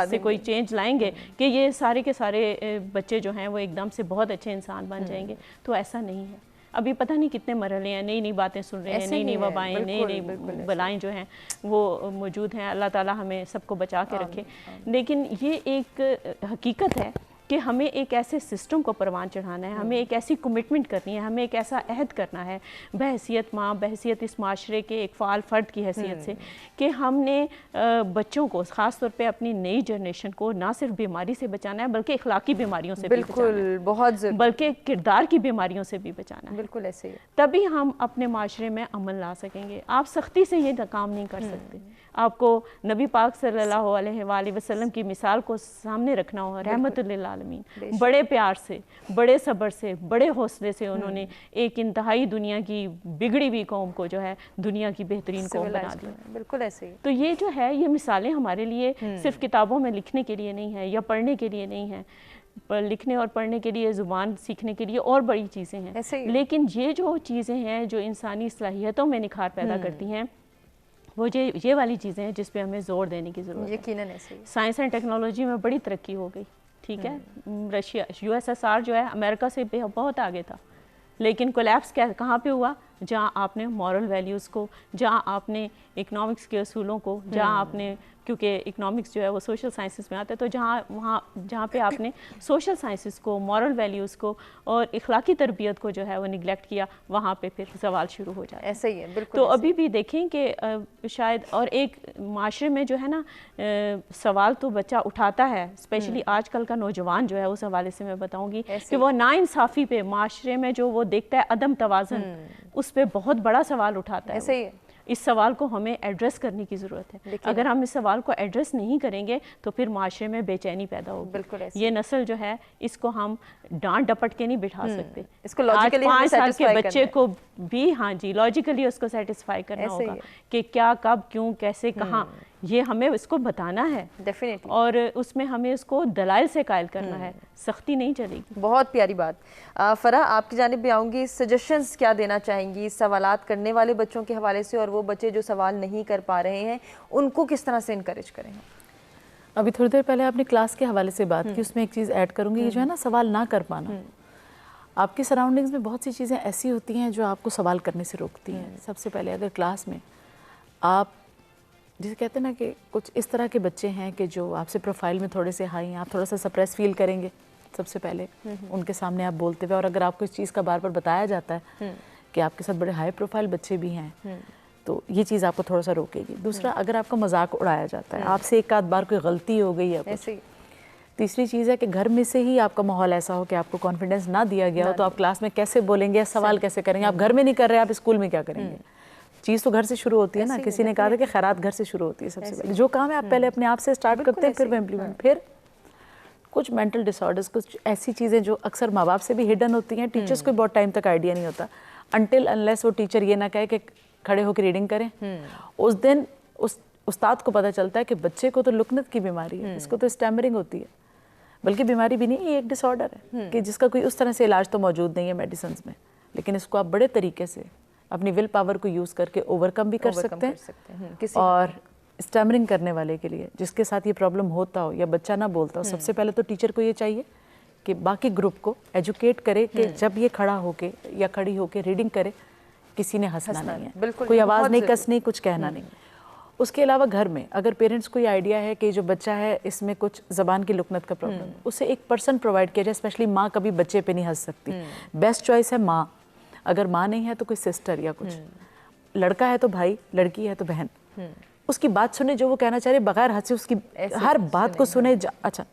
S4: سے کوئی چینج لائیں گے کہ یہ سارے کے سارے بچے جو ہیں وہ ایک دم سے بہت اچھے انسان بن جائیں گے, تو ایسا نہیں ہے. ابھی پتہ نہیں کتنے مرحلے ہیں, نئی باتیں سن رہے ہیں, نئی وبائیں, نئی بلائیں جو ہیں وہ موجود ہیں. اللہ تعالیٰ ہمیں سب کو بچا کے رکھے. لیکن یہ ایک حقیقت ہے کہ ہمیں ایک ایسے سسٹم کو پروان چڑھانا ہے, ہمیں ایک ایسی کمٹمنٹ کرنی ہے, ہمیں ایک ایسا عہد کرنا ہے بحیثیت ماں, بحیثیت اس معاشرے کے ایک فعال فرد کی حیثیت سے, کہ ہم نے بچوں کو, خاص طور پہ اپنی نئی جنریشن کو, نہ صرف بیماری سے بچانا ہے بلکہ اخلاقی بیماریوں سے بھی بچانا ہے, بہت بلکہ کردار کی بیماریوں سے بھی بچانا ہے. بالکل ایسے ہی. تبھی ہم اپنے معاشرے میں امن لا سکیں گے. آپ سختی سے یہ کام نہیں کر سکتے. آپ کو نبی پاک صلی اللہ علیہ وآلہ وسلم کی مثال کو سامنے رکھنا ہو, رحمت للعالمین, بڑے پیار سے, بڑے صبر سے, بڑے حوصلے سے انہوں نے ایک انتہائی دنیا کی بگڑی ہوئی قوم کو جو ہے دنیا کی بہترین قوم بنا دیا. بالکل ایسے ہی. تو یہ جو ہے, یہ مثالیں ہمارے لیے صرف کتابوں میں لکھنے کے لیے نہیں ہیں یا پڑھنے کے لیے نہیں ہیں. لکھنے اور پڑھنے کے لیے, زبان سیکھنے کے لیے اور بڑی چیزیں ہیں, لیکن یہ جو چیزیں ہیں جو انسانی صلاحیتوں میں نکھار پیدا کرتی ہیں, وہ یہ والی چیزیں ہیں جس پہ ہمیں زور دینے کی ضرورت ہے. یقیناً ایسے ہی. سائنس اینڈ ٹیکنالوجی میں بڑی ترقی ہو گئی. ٹھیک ہے, رشیا USSR جو ہے امریکہ سے بہت آگے تھا, لیکن کولیپس کہاں پہ ہوا؟ جہاں آپ نے مورل ویلیوز کو، جہاں آپ نے اکنامکس کے اصولوں کو، جہاں آپ نے، کیونکہ اکنامکس جو ہے وہ سوشل سائنسز میں آتا ہے، تو جہاں پہ آپ نے سوشل سائنسز کو، مورل ویلیوز کو اور اخلاقی تربیت کو جو ہے وہ نگلیکٹ کیا، وہاں پہ پھر سوال شروع ہو جاتا ہے.
S2: ایسا ہی ہے بالکل.
S4: تو ابھی بھی دیکھیں کہ شاید، اور ایک معاشرے میں جو ہے نا سوال تو بچہ اٹھاتا ہے، اسپیشلی آج کل کا نوجوان جو ہے اس حوالے سے میں بتاؤں گی کہ وہ ناانصافی پہ، معاشرے میں جو وہ دیکھتا ہے عدم توازن، اس پہ بہت بڑا سوال اٹھاتا ہے.
S2: ایسا ہی ہے.
S4: اس سوال کو ہمیں ایڈریس کرنے کی ضرورت ہے. اگر ہم اس سوال کو ایڈریس نہیں کریں گے تو پھر معاشرے میں بے چینی پیدا ہوگی.
S2: بالکل.
S4: یہ نسل جو ہے اس کو ہم ڈانٹ ڈپٹ کے نہیں بٹھا سکتے.
S2: اس کو لاجیکلی
S4: 5 سال کے بچے کو بھی ہاں جی لاجیکلی اس کو سیٹسفائی کرنا ہوگا کہ کیا، کب، کیوں، کیسے، کہاں، یہ ہمیں اس کو بتانا ہے
S2: ڈیفینیٹلی.
S4: اور اس میں ہمیں اس کو دلائل سے قائل کرنا ہے. سختی نہیں چلے گی.
S2: بہت پیاری بات. فرح آپ کی جانب بھی آؤں گی، سجیشنز کیا دینا چاہیں گی سوالات کرنے والے بچوں کے حوالے سے، اور وہ بچے جو سوال نہیں کر پا رہے ہیں ان کو کس طرح سے انکریج کریں؟
S1: ابھی تھوڑی دیر پہلے آپ نے کلاس کے حوالے سے بات کی، اس میں ایک چیز ایڈ کروں گی، یہ جو ہے نا سوال نہ کر پانا. آپ کی سراؤنڈنگز میں بہت سی چیزیں ایسی ہوتی ہیں جو آپ کو سوال کرنے سے روکتی ہیں. سب سے پہلے اگر کلاس میں آپ جسے کہتے ہیں نا کہ کچھ اس طرح کے بچے ہیں کہ جو آپ سے پروفائل میں تھوڑے سے ہائی ہیں، آپ تھوڑا سا سپریس فیل کریں گے سب سے پہلے ان کے سامنے آپ بولتے ہوئے، اور اگر آپ کو اس چیز کا بار بار بتایا جاتا ہے کہ آپ کے ساتھ بڑے ہائی پروفائل بچے بھی ہیں تو یہ چیز آپ کو تھوڑا سا روکے گی. دوسرا، اگر آپ کا مذاق اڑایا جاتا ہے، آپ سے ایک آدھ بار کوئی غلطی ہو گئی ہے. تیسری چیز ہے کہ گھر میں سے ہی آپ کا ماحول ایسا ہو کہ آپ کو کانفیڈنس نہ دیا گیا ہو تو آپ کلاس میں کیسے بولیں گے، سوال کیسے کریں گے؟ آپ گھر میں نہیں کر رہے، آپ اسکول میں کیا کریں گے؟ چیز تو گھر سے شروع ہوتی ہے نا. کسی نے کہا تھا کہ خیرات گھر سے شروع ہوتی ہے. سب سے پہلے جو کام ہے آپ پہلے اپنے آپ سے اسٹارٹ کرتے ہیں، پھر وہ امپلیمنٹ. پھر کچھ مینٹل ڈس آرڈرز، کچھ ایسی چیزیں جو اکثر ماں باپ سے بھی ہڈن ہوتی ہیں، ٹیچرز کو بہت ٹائم تک آئیڈیا نہیں ہوتا انٹل انلیس وہ ٹیچر یہ نہ کہے کہ کھڑے ہو کے ریڈنگ کریں. اس دن استاد کو پتہ چلتا ہے کہ بچے کو تو لکنت کی بیماری ہے، اس کو تو اسٹیمرنگ ہوتی ہے، بلکہ بیماری بھی نہیں، یہ ایک ڈس آرڈر ہے کہ جس کا کوئی اس طرح سے علاج تو موجود نہیں ہے میڈیسنز میں، لیکن اس کو آپ بڑے طریقے سے اپنی ول پاور کو یوز کر کے اوور کم بھی کر سکتے ہیں. اور اسٹیمرنگ کرنے والے کے لیے جس کے ساتھ یہ پرابلم ہوتا ہو یا بچہ نہ بولتا ہو، سب سے پہلے تو ٹیچر کو یہ چاہیے کہ باقی گروپ کو ایجوکیٹ کرے کہ جب یہ کھڑا ہو کے یا کھڑی ہو کے ریڈنگ کرے کسی نے ہنسنا نہیں ہے، کوئی آواز نہیں کسنی، کچھ کہنا نہیں. اس کے علاوہ گھر میں اگر پیرنٹس کو یہ آئیڈیا ہے کہ جو بچہ ہے اس میں کچھ زبان کی لکنت کا پرابلم ہے، اسے ایک پرسن پرووائڈ کیا جائے. اسپیشلی ماں کبھی بچے پہ نہیں ہنس سکتی، بیسٹ چوائس ہے ماں. اگر ماں نہیں ہے تو کوئی سسٹر یا کچھ، لڑکا ہے تو بھائی، لڑکی ہے تو بہن. اس کی بات سنے، جو وہ کہنا چاہ رہے بغیر ہنسے اس کی ہر بات کو سنے. اچھا،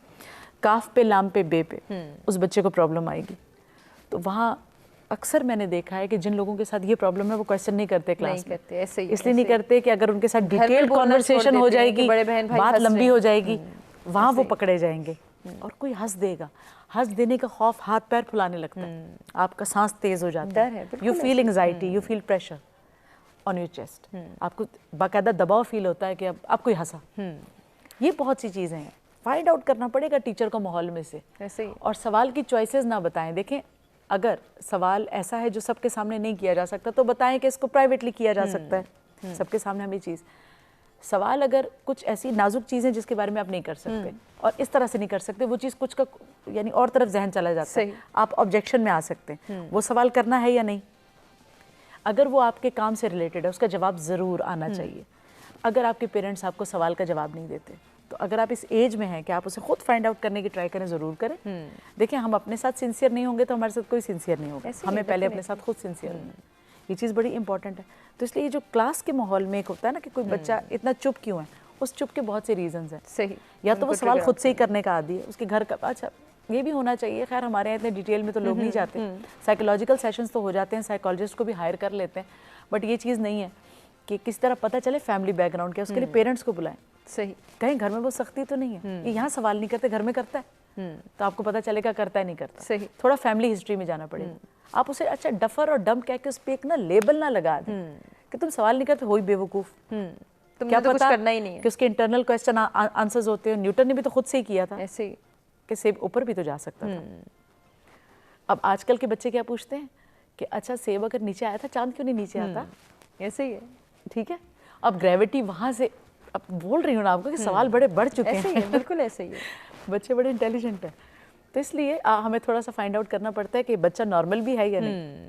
S1: کاف پہ، لام پہ، بے پہ اس بچے کو پرابلم آئے گی. تو وہاں اکثر میں نے دیکھا ہے کہ جن لوگوں کے ساتھ یہ پرابلم ہے وہ کویسچن نہیں کرتے کلاس میں، اس لیے نہیں کرتے کہ اگر ان کے ساتھ ڈیٹیل کانورسیشن ہو جائے گی، بات لمبی ہو جائے گی، وہاں وہ پکڑے جائیں گے اور کوئی ہنس دے گا. ہنس دینے کا خوف ہاتھ پیر پھلانے لگتا ہے، آپ کا سانس تیز ہو جاتا ہے، you feel anxiety, you feel pressure on your chest. آپ کو باقاعدہ دباؤ فیل ہوتا ہے کہ اب کوئی ہنسا. یہ بہت سی چیزیں ہیں، فائنڈ آؤٹ کرنا پڑے گا ٹیچر کو ماحول میں سے. اور سوال کی چوائسیز نہ بتائیں. دیکھیں اگر سوال ایسا ہے جو سب کے سامنے نہیں کیا جا سکتا تو بتائیں کہ اس کو پرائیویٹلی کیا جا سکتا ہے. سب کے سامنے ہمیں چیز سوال اگر کچھ ایسی نازک چیزیں جس کے بارے میں آپ نہیں کر سکتے اور اس طرح سے نہیں کر سکتے، وہ چیز کچھ کا یعنی اور طرف ذہن چلا جاتا ہے، آپ آبجیکشن میں آ سکتے ہیں. وہ سوال کرنا ہے یا نہیں، اگر وہ آپ کے کام سے ریلیٹڈ ہے اس کا جواب ضرور آنا چاہیے. اگر آپ کے پیرنٹس آپ کو سوال کا جواب نہیں دیتے تو اگر آپ اس ایج میں ہیں کہ آپ اسے خود فائنڈ آؤٹ کرنے کی ٹرائی کریں، ضرور کریں. دیکھیں ہم اپنے ساتھ سنسیئر نہیں ہوں گے تو ہمارے ساتھ کوئی سنسیئر نہیں ہوگا. ہمیں پہلے اپنے ساتھ خود سنسیئر ہونا ہے. یہ چیز بڑی امپورٹنٹ ہے. تو اس لیے یہ جو کلاس کے ماحول میں ایک ہوتا ہے نا کہ کوئی بچہ اتنا چپ کیوں ہے، اس چپ کے بہت سے ریزنز ہیں.
S2: صحیح،
S1: یا تو وہ سوال خود سے ہی کرنے کا عادی ہے، اس کے گھر کا. اچھا یہ بھی ہونا چاہیے، خیر ہمارے یہاں اتنے ڈیٹیل میں تو لوگ نہیں جاتے. سائیکولوجیکل سیشنز تو ہو جاتے ہیں، سائیکالوجسٹ کو بھی ہائر کر لیتے ہیں، بٹ یہ چیز نہیں ہے کہ کس طرح پتہ چلے فیملی بیک گراؤنڈ کیا. اس کے لیے پیرنٹس کو بلائیں.
S2: صحیح،
S1: کہیں گھر میں وہ سختی تو نہیں ہے، یہاں سوال نہیں کرتے، گھر میں کرتا ہے تو آپ کو پتہ چلے گا کرتا ہے نہیں کرتا.
S2: صحیح،
S1: تھوڑا فیملی ہسٹری میں جانا پڑے گا. آپ اسے اچھا ڈفر اور ڈم کہہ کے اس پہ ایک نا لیبل نہ لگا دیں کہ تم سوال نہیں کرتے، ہوئی بیوقوف. کیا پتہ کرنا ہی نہیں ہے کہ اس کے انٹرنل کویسچن آنسرز ہوتے ہیں. نیوٹن نے بھی تو خود سے ہی کیا تھا
S2: ایسے ہی
S1: کہ سیب اوپر بھی تو جا سکتا تھا. اب آج کل کے بچے کیا پوچھتے ہیں کہ اچھا سیب اگر نیچے آیا تھا چاند کیوں نہیں نیچے آتا.
S2: ایسے ہی ہے.
S1: ٹھیک ہے، اب گریوٹی وہاں سے، اب بول رہی ہوں نا آپ کو کہ سوال بڑے بڑھ چکے ہیں.
S2: بالکل ایسے ہی ہے.
S1: بچے بڑے انٹیلیجنٹ ہیں. تو اس لیے ہمیں تھوڑا سا فائنڈ آؤٹ کرنا پڑتا ہے کہ بچہ نارمل بھی ہے یا نہیں.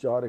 S3: 4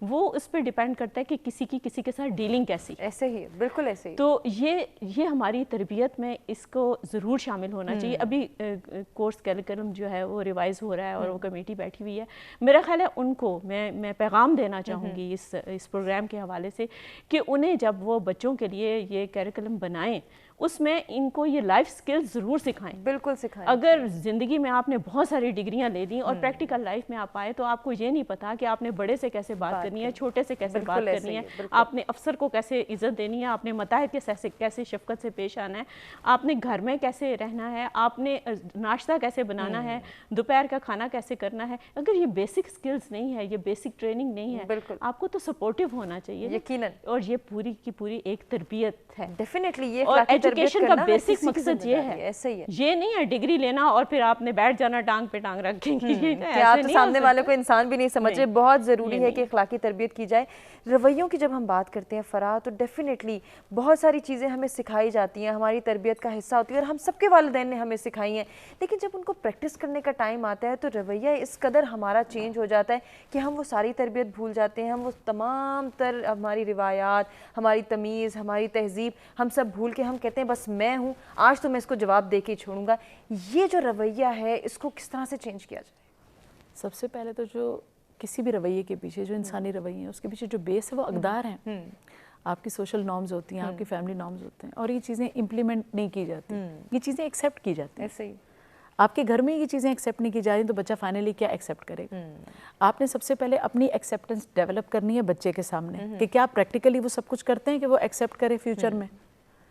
S4: وہ اس پہ ڈیپینڈ کرتا ہے کہ کسی کے ساتھ ڈیلنگ کیسی.
S2: ایسے ہی بالکل ایسے ہی.
S4: تو یہ ہماری تربیت میں اس کو ضرور شامل ہونا چاہیے. ابھی کورس کیریکلم جو ہے وہ ریوائز ہو رہا ہے اور وہ کمیٹی بیٹھی ہوئی ہے. میرا خیال ہے ان کو میں پیغام دینا چاہوں گی اس پروگرام کے حوالے سے کہ انہیں جب وہ بچوں کے لیے یہ کیریکلم بنائیں اس میں ان کو یہ لائف سکلز ضرور سکھائیں.
S2: بالکل سکھائیں.
S4: اگر زندگی میں آپ نے بہت ساری ڈگریاں لے لیں اور پریکٹیکل لائف میں آپ آئے تو آپ کو یہ نہیں پتا کہ آپ نے بڑے سے کیسے بات کرنی ہے, چھوٹے سے کیسے بات کرنی ہے, آپ نے افسر کو کیسے عزت دینی ہے, آپ نے متحد کے کیسے شفقت سے پیش آنا ہے, آپ نے گھر میں کیسے رہنا ہے, آپ نے ناشتہ کیسے بنانا ہے, دوپہر کا کھانا کیسے کرنا ہے. اگر یہ بیسک سکلز نہیں ہے, یہ بیسک ٹریننگ نہیں ہے, آپ کو تو سپورٹیو ہونا چاہیے
S2: یقیناً.
S4: اور یہ پوری کی پوری ایک تربیت ہے.
S2: ڈیفینیٹلی. یہ
S4: اور ایجوکیشن کا بیسک مقصد یہ ہے, یہ نہیں ہے ڈگری لینا اور پھر آپ نے بیٹھ جانا ٹانگ پہ ٹانگ رکھ کے
S2: آپ تو سامنے والے کو انسان بھی نہیں سمجھ رہے. بہت ضروری ہے کہ اخلاقی تربیت کی جائے. رویوں کی جب ہم بات کرتے ہیں فرا تو ڈیفینیٹلی بہت ساری چیزیں ہمیں سکھائی جاتی ہیں, ہماری تربیت کا حصہ ہوتی ہے اور ہم سب کے والدین نے ہمیں سکھائی ہیں, لیکن جب ان کو پریکٹس کرنے کا ٹائم آتا ہے تو رویہ اس قدر ہمارا چینج ہو جاتا ہے کہ ہم وہ ساری تربیت بھول جاتے ہیں. ہم وہ تمام تر ہماری روایات, ہماری تمیز, ہماری تہذیب ہم سب بھول کے ہم کہتے ہیں بس میں ہوں, آج تو میں اس کو جواب دے کے ہی چھوڑوں گا. یہ جو رویہ ہے اس کو کس طرح سے چینج کیا جائے؟
S1: سب سے پہلے تو جو کسی بھی رویے کے پیچھے, جو انسانی رویے ہیں, اس کے پیچھے جو بیس ہے وہ اقدار ہیں. آپ کی سوشل نارمز ہوتی ہیں, آپ کی فیملی نارمز ہوتے ہیں, اور یہ چیزیں امپلیمنٹ نہیں کی جاتی, یہ چیزیں ایکسیپٹ کی جاتی ہیں.
S2: ایسے ہی
S1: آپ کے گھر میں یہ چیزیں ایکسیپٹ نہیں کی جا رہی تو بچہ فائنلی کیا ایکسیپٹ کرے گا؟ آپ نے سب سے پہلے اپنی ایکسیپٹنس ڈیولپ کرنی ہے بچے کے سامنے کہ کیا پریکٹیکلی وہ سب کچھ کرتے ہیں کہ وہ ایکسیپٹ کرے فیوچر میں,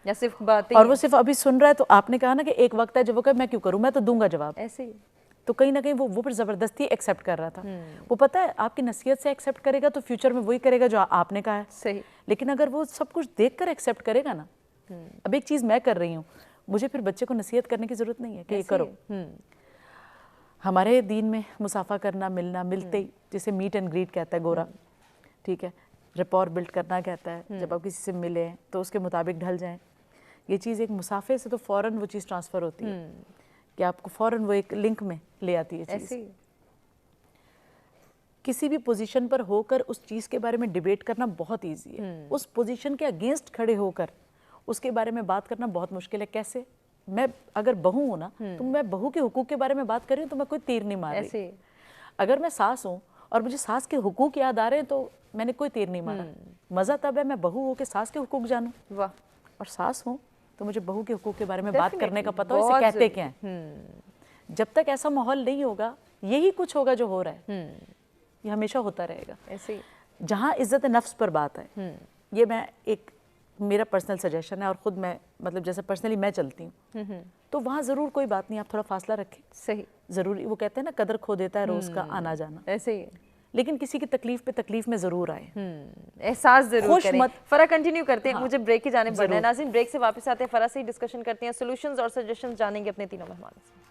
S2: یا صرف باتیں,
S1: اور وہ صرف ابھی سن رہا ہے. تو آپ نے کہا نا کہ ایک وقت ہے جب وہ کہے میں کیوں کروں, میں تو دوں گا جواب.
S2: ایسے ہی
S1: تو کہیں نہ کہیں وہ پھر زبردستی ایکسیپٹ کر رہا تھا. وہ پتہ ہے آپ کی نصیحت سے ایکسیپٹ کرے گا تو فیوچر میں وہی کرے گا جو آپ نے کہا ہے.
S2: صحیح.
S1: لیکن اگر وہ سب کچھ دیکھ کر ایکسیپٹ کرے گا نا, اب ایک چیز میں کر رہی ہوں, مجھے پھر بچے کو نصیحت کرنے کی ضرورت نہیں ہے کہ یہ کرو. ہمارے دین میں مسافہ کرنا, ملنا, ملتے ہی جسے میٹ اینڈ گریٹ کہتا ہے گورا, ٹھیک ہے, رپور بلڈ کرنا کہتا ہے. جب آپ کسی سے ملیں تو اس کے مطابق ڈھل جائیں. یہ چیز ایک مسافے سے تو فوراً وہ چیز ٹرانسفر ہوتی ہے کہ آپ کو فوراً وہ ایک لنک میں لے آتی ہے چیز. کسی بھی پوزیشن پر ہو کر اس چیز کے بارے میں ڈیبیٹ کرنا بہت ایزی ہے. اس پوزیشن کے اگینسٹ کھڑے ہو کر اس کے بارے میں بات کرنا بہت مشکل ہے. کیسے؟ میں اگر بہو ہوں نا تو میں بہو کے حقوق کے بارے میں بات کر رہی ہوں تو میں کوئی تیر نہیں مار رہی. اگر میں ساس ہوں اور مجھے ساس کے حقوق یاد آ رہے ہیں تو میں نے کوئی تیر نہیں مارا. مزہ تب ہے میں بہو ہوں کہ ساس کے حقوق جانوں, اور ساس ہوں تو مجھے بہو کے حقوق کے بارے میں بات کرنے کا پتہ ہو اسے کہتے کیا ہیں. جب تک ایسا ماحول نہیں ہوگا یہی کچھ ہوگا جو ہو رہا ہے, یہ ہمیشہ ہوتا رہے گا. جہاں عزت نفس پر بات ہے, یہ میں ایک میرا پرسنل سجیشن ہے, اور خود میں مطلب جیسے پرسنلی میں چلتی ہوں, تو وہاں ضرور کوئی بات نہیں, آپ تھوڑا فاصلہ رکھیں.
S2: صحیح.
S1: ضروری, وہ کہتے ہیں نا قدر کھو دیتا ہے روز کا آنا جانا.
S2: ایسے ہی.
S1: لیکن کسی کی تکلیف پہ تکلیف میں ضرور آئے,
S2: احساس ضرور کریں. فرا کنٹینیو کرتے ہیں, مجھے بریک کی جانب بڑھنا ہے. ناظرین بریک سے واپس آتے ہیں, فرا سے ہی ڈسکشن کرتے ہیں, سولوشنز اور سجیشنز جانیں گے اپنے تینوں مہمانوں سے.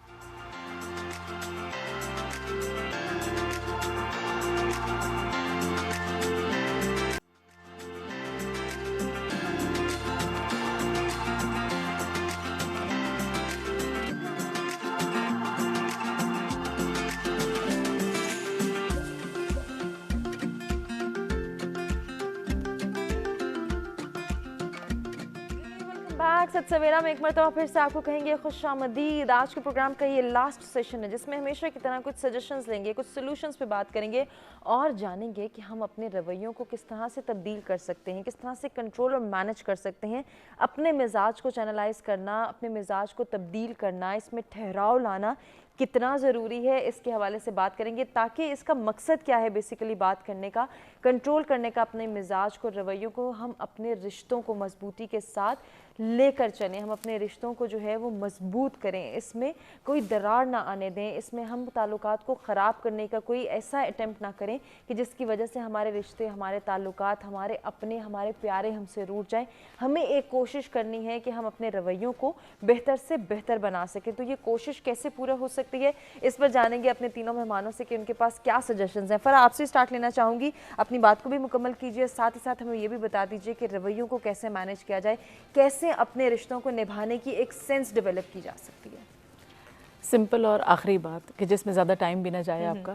S2: سچ سویرا میں ایک مرتبہ پھر سے آپ کو کہیں گے خوش آمدید. آج کے پروگرام کا یہ لاسٹ سیشن ہے جس میں ہمیشہ کی طرح کچھ سجیشنز لیں گے, کچھ سولوشنز پہ بات کریں گے اور جانیں گے کہ ہم اپنے رویوں کو کس طرح سے تبدیل کر سکتے ہیں, کس طرح سے کنٹرول اور مینج کر سکتے ہیں. اپنے مزاج کو چینلائز کرنا, اپنے مزاج کو تبدیل کرنا, اس میں ٹھہراؤ لانا کتنا ضروری ہے, اس کے حوالے سے بات کریں گے. تاکہ اس کا مقصد کیا ہے بیسیکلی بات کرنے کا, کنٹرول کرنے کا اپنے مزاج کو, رویوں کو. ہم اپنے رشتوں کو مضبوطی کے ساتھ لے کر چلیں, ہم اپنے رشتوں کو جو ہے وہ مضبوط کریں, اس میں کوئی درار نہ آنے دیں, اس میں ہم تعلقات کو خراب کرنے کا کوئی ایسا اٹیمپٹ نہ کریں کہ جس کی وجہ سے ہمارے رشتے, ہمارے تعلقات, ہمارے اپنے, ہمارے پیارے ہم سے روٹ جائیں. ہمیں ایک کوشش کرنی ہے کہ ہم اپنے رویوں کو بہتر سے بہتر بنا سکیں. تو یہ کوشش کیسے پورا ہو سکتی ہے, اس پر جانیں گے اپنے تینوں مہمانوں سے کہ ان کے پاس کیا سجیشنز ہیں. فرا آپ سے اسٹارٹ لینا چاہوں گی, اپنی بات کو بھی مکمل کیجیے, ساتھ ہی ساتھ ہمیں یہ بھی بتا دیجیے کہ رویوں کو کیسے مینیج کیا جائے, کیسے اپنے رشتوں کو نبھانے کی ایک سینس ڈیولپ کی جا سکتی ہے.
S1: سمپل اور آخری بات کہ جس میں زیادہ ٹائم بھی نہ جائے آپ کا,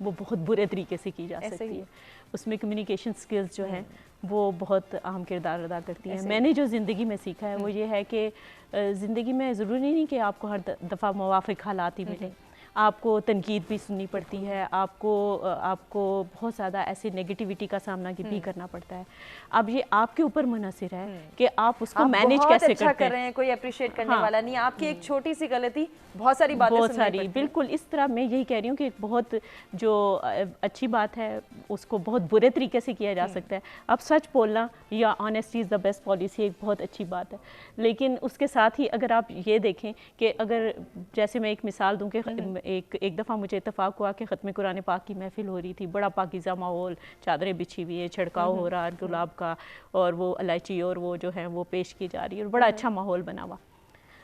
S4: وہ بہت برے طریقے سے کی جا سکتی ہے. اس میں کمیونیکیشن سکلز جو ہیں وہ بہت اہم کردار ادا کرتی ہیں. میں نے جو زندگی میں سیکھا ہے وہ یہ ہے کہ زندگی میں ضروری نہیں کہ آپ کو ہر دفعہ موافق حالات ہی ملیں. آپ کو تنقید بھی سننی پڑتی ہے, آپ کو بہت زیادہ ایسی نیگیٹیوٹی کا سامنا بھی کرنا پڑتا ہے. اب یہ آپ کے اوپر منحصر ہے کہ آپ اس کو مینیج کیسے کرتے ہیں.
S2: کوئی اپریشیٹ کرنے والا نہیں, آپ کی ایک چھوٹی سی غلطی بہت ساری باتیں
S4: بہت ساری, بالکل اس طرح میں یہی کہہ رہی ہوں کہ ایک بہت جو اچھی بات ہے اس کو بہت برے طریقے سے کیا جا سکتا ہے. اب سچ بولنا یا honesty is the best policy ایک بہت اچھی بات ہے, لیکن اس کے ساتھ ہی اگر آپ یہ دیکھیں کہ اگر جیسے میں ایک مثال دوں کہ ایک دفعہ مجھے اتفاق ہوا کہ ختم قرآن پاک کی محفل ہو رہی تھی, بڑا پاکیزہ ماحول, چادریں بچھی ہوئی ہے, چھڑکاؤ ہو رہا ہے گلاب کا اور وہ الائچی اور وہ جو ہے وہ پیش کی جا رہی ہے اور بڑا اچھا ماحول بنا ہوا.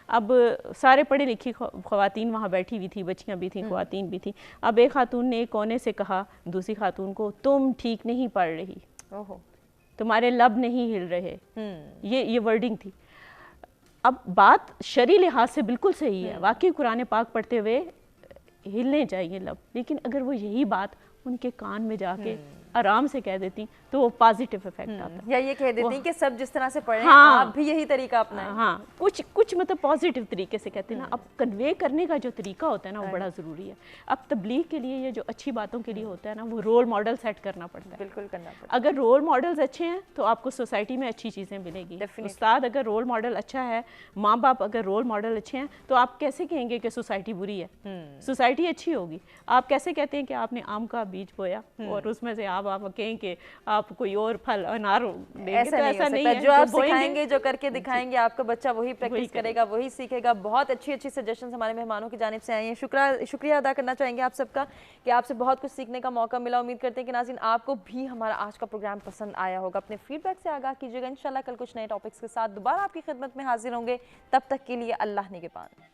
S4: اب سارے پڑھے لکھی خواتین وہاں بیٹھی ہوئی تھی, بچیاں بھی تھیں, خواتین بھی تھیں. اب ایک خاتون نے ایک کونے سے کہا دوسری خاتون کو, تم ٹھیک نہیں پڑھ رہی, تمہارے لب نہیں ہل رہے, یہ ورڈنگ تھی. اب بات شرعی لحاظ سے بالکل صحیح ہے, واقعی قرآن پاک پڑھتے ہوئے ہلنے چاہیے لب, لیکن اگر وہ یہی بات ان کے کان میں جا کے آرام سے کہہ دیتی تو وہ پازیٹیو افیکٹ آتا ہے.
S2: یا یہ کہہ دیتی کہ سب جس طرح سے پڑھ رہے ہیں آپ بھی یہی طریقہ اپنائیں.
S4: ہاں, کچھ مطلب پازیٹیو طریقے سے کہتے ہیں نا. اب کنوے کرنے کا جو طریقہ ہوتا ہے نا وہ بڑا ضروری ہے. اب تبلیغ کے لیے یہ جو اچھی باتوں کے لیے ہوتا ہے نا وہ رول ماڈل سیٹ کرنا پڑتا ہے.
S2: بالکل کرنا پڑتا ہے.
S4: اگر رول ماڈلز اچھے ہیں تو آپ کو سوسائٹی میں اچھی چیزیں ملے گی. استاد اگر رول ماڈل اچھا ہے, ماں باپ اگر رول ماڈل اچھے ہیں, تو آپ کیسے کہیں گے کہ سوسائٹی بری ہے؟ سوسائٹی اچھی ہوگی. آپ کیسے کہتے ہیں کہ آپ نے آم کا بیج بویا اور اس میں سے آپ کہیں کہ آپ کوئی اور پھل انار دیں گے؟ تو ایسا نہیں ہے.
S2: جو آپ سکھائیں گے, جو کر کے دکھائیں گے, آپ کا بچہ وہی پریکٹس کرے گا, وہی سیکھے گا. بہت اچھی سجیشنز ہمارے مہمانوں کی جانب سے آئی ہیں. شکریہ ادا کرنا چاہیں گے آپ سب کا کہ آپ سے بہت کچھ سیکھنے کا موقع ملا. امید کرتے ہیں کہ ناظرین آپ کو بھی ہمارا آج کا پروگرام پسند آیا ہوگا. اپنے فیڈ بیک سے آگاہ کیجیے گا. انشاءاللہ کل کچھ نئے ٹاپکس کے ساتھ دوبارہ آپ کی خدمت میں حاضر ہوں گے. تب تک کے لیے اللہ نگہبان.